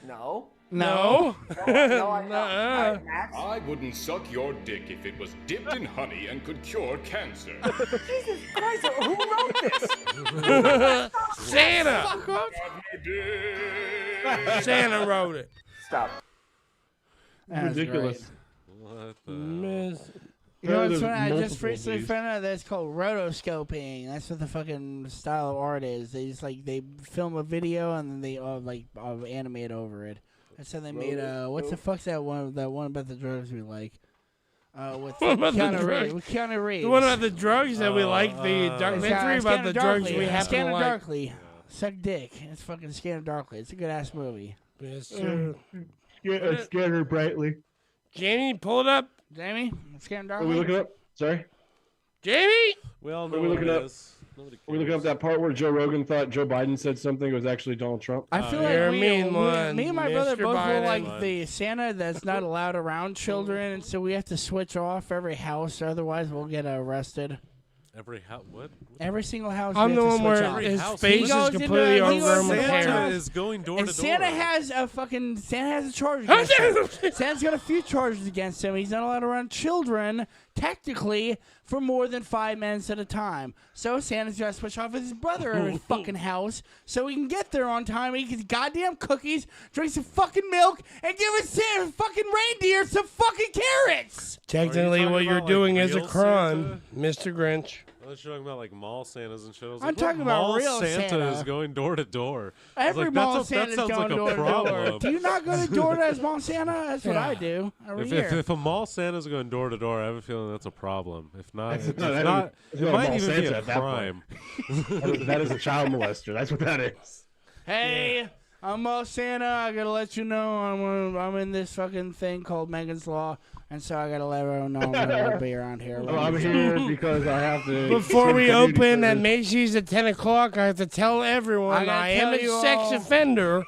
No. No. No, I Nuh-uh. don't. Max. I wouldn't suck your dick if it was dipped in honey and could cure cancer. Jesus Christ, who wrote this? Santa. Have no dick. Santa wrote it. Stop. That's ridiculous. great. What the? Miss. You know what's There's funny? I just multiple recently of these. found out that it's called rotoscoping. That's what the fucking style of art is. They just like they film a video and then they animate over it. That's how they made what's the fuck's that one about the drugs we like? With What about the Keanu Reeves. drugs? With Keanu Reeves. The one about the drugs that we like, the documentary It's about the drugs we happen to Scanner like. Darkly. Suck dick. It's fucking Scanner Darkly. It's a good ass movie. Yes, sir. Scanner brightly. Jamie, pull it up. Jamie, Scanner Are Darkly. we looking up? Sorry. Jamie. We all Are know we what looking it up? is. Nobody Are we looking up cares. that part where Joe Rogan thought Joe Biden said something? It was actually Donald Trump. I feel you're a like mean one, me and my brother Mr. both Biden. look like the Santa that's not allowed around children, and so we have to switch off every house, otherwise we'll get arrested. Every what? Every single house. I'm we the have to one switch where off. his house. face He is goes into- completely he goes overgrown into with one Santa hair. house. is going door And to Santa door. has a charge against him. Santa's got a few charges against him. He's not allowed around children, technically, for more than 5 minutes at a time. So Santa's got to switch off with his brother at his fucking house so he can get there on time, eat his goddamn cookies, drink some fucking milk, and give his Santa fucking reindeer some fucking carrots. Technically, talking what you're about, like, doing is a real crime, Mr. Grinch. I was talking about like mall Santas and shit. I was I'm like, talking what about mall real Santa Santa. is going door to door. I was Every like, mall that Santa's sounds going like door a to door. problem. Do you not go to door to mall Santa? That's what Yeah. I do every If, year. if a mall Santa's going door to door, I have a feeling that's a problem. If not, That's if not- that not, is- it that's not a might mall even be Santa a at that crime. That is a child molester. That's what that is. Hey, I'm mall Santa. I gotta let you know I'm in this fucking thing called Megan's Law, and so I gotta let everyone know I'm gonna be around here. Well, I'm here because I have to. Before we community open at service. Macy's at 10 o'clock, I have to tell everyone gotta I am tell a you sex all. offender,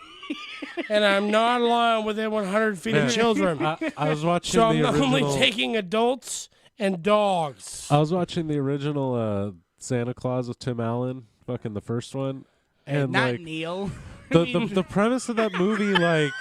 and I'm not allowed within 100 feet Man, of children. I was watching So I'm the only original. taking adults and dogs. I was watching the original Santa Claus with Tim Allen, fucking the first one, and Not like Neil. the premise of that movie, like.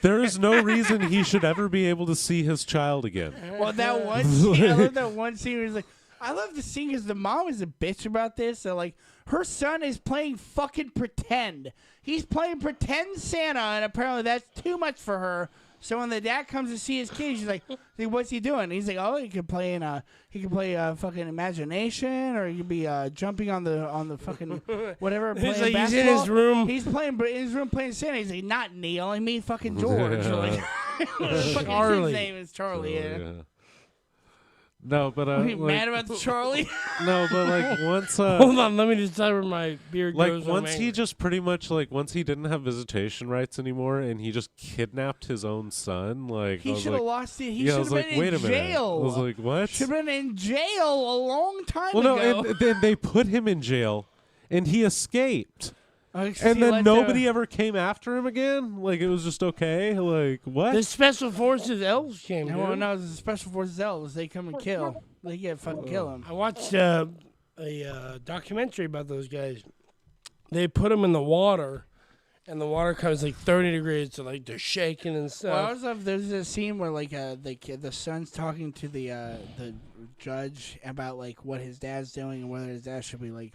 There is no reason he should ever be able to see his child again. Well, that one scene, I love that one scene where he's like, I love the scene because the mom is a bitch about this. So, like, her son is playing fucking pretend. He's playing pretend Santa, and apparently that's too much for her. So when the dad comes to see his kid, she's like, "What's he doing?" He's like, "Oh, he can play fucking imagination, or he could be jumping on the fucking whatever." He's playing like, he's in basketball." his room. He's playing in his room playing Santa. He's like, "Not Neil. I mean fucking George." Like, fucking Charlie. his name is Charlie. Yeah. No, but Are you like, mad about the Charlie? No, but like once Hold on, let me just tell where my beard like goes. once he just pretty much like once he didn't have visitation rights anymore and he just kidnapped his own son, like He I was should have like, lost it. He yeah, I should was have like, been wait in a minute. jail. I was like, what? Should have been in jail a long time Well, no, ago. and then they put him in jail, and he escaped. Oh, 'cause And he then let nobody ever came after him again. Like it was just okay. Like what? The special forces elves came. No, dude. no, the special forces elves. They come and kill. They get fucking kill him. I watched a documentary about those guys. They put them in the water, and the water comes like 30 degrees, so like they're shaking and stuff. Well, I was love. There's a scene where like the son's talking to the judge about like what his dad's doing and whether his dad should be like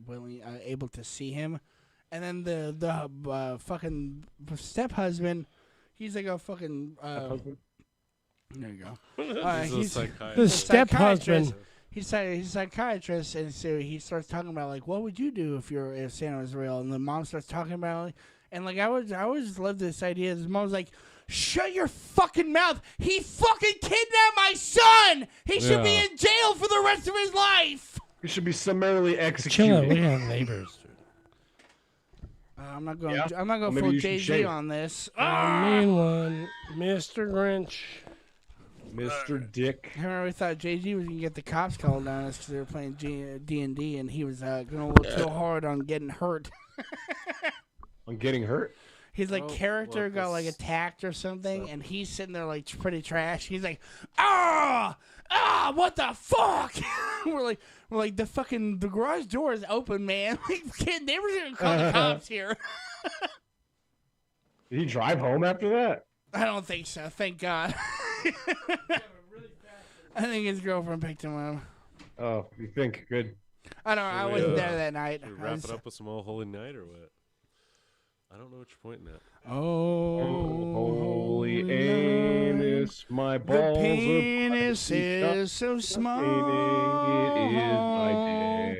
willing able to see him, and then the fucking step husband, he's like a fucking there you go. He's a he's psychiatrist. The step-husband. He's a psychiatrist, and so he starts talking about like, what would you do if Santa was real? And the mom starts talking about it, and like I always loved this idea. His mom's like, shut your fucking mouth! He fucking kidnapped my son! He should be Yeah. in jail for the rest of his life! He should be summarily Chill out, executed. we have neighbors. I'm not going. Yeah? I'm not going Well, maybe full you should Jay-Z shave. on this. Mean one, Mr. Grinch. Mr. Dick. I remember we thought Jay-Z was going to get the cops called on us because they were playing D&D, and he was going to look too hard on getting hurt. On getting hurt? His like character got like attacked or something, and he's sitting there like pretty trash. He's like, what the fuck? we're like the garage door is open, man. Like, kid, they were gonna call the cops here. Did he drive home after that? I don't think so. Thank God. I think his girlfriend picked him up. Oh, you think? Good. I don't know. I wasn't there that night. We I wrap was- it up with some old holy night or what? I don't know what you're pointing at. Holy anus, my balls The penis are is so small. It is my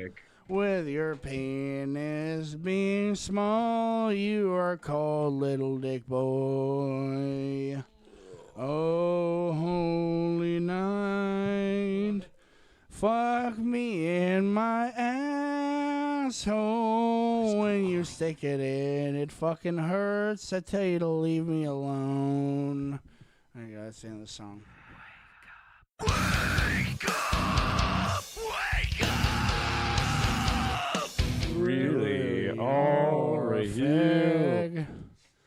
dick. With your penis being small, you are called Little Dick Boy. Oh, holy night. Fuck me in my asshole. When you stick it in, it fucking hurts. I tell you to leave me alone. There you go, that's the end of the song. Really? Are you? Fag.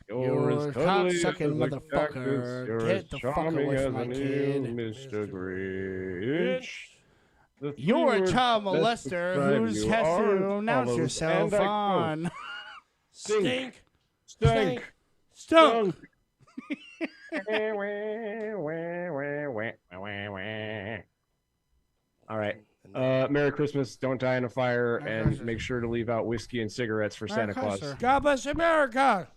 You're as You're cuddly as cocksucking a motherfucker. cactus. You're Get as the fuck charming away as from my an kid. eel, Mr. Grinch. The You're a three child words best molester describe who's you has are to as announce follows, yourself and I quote, on. Stink. Stink. Stunk. All right. Merry Christmas. Don't die in a fire, and make sure to leave out whiskey and cigarettes for Santa Claus. God bless America.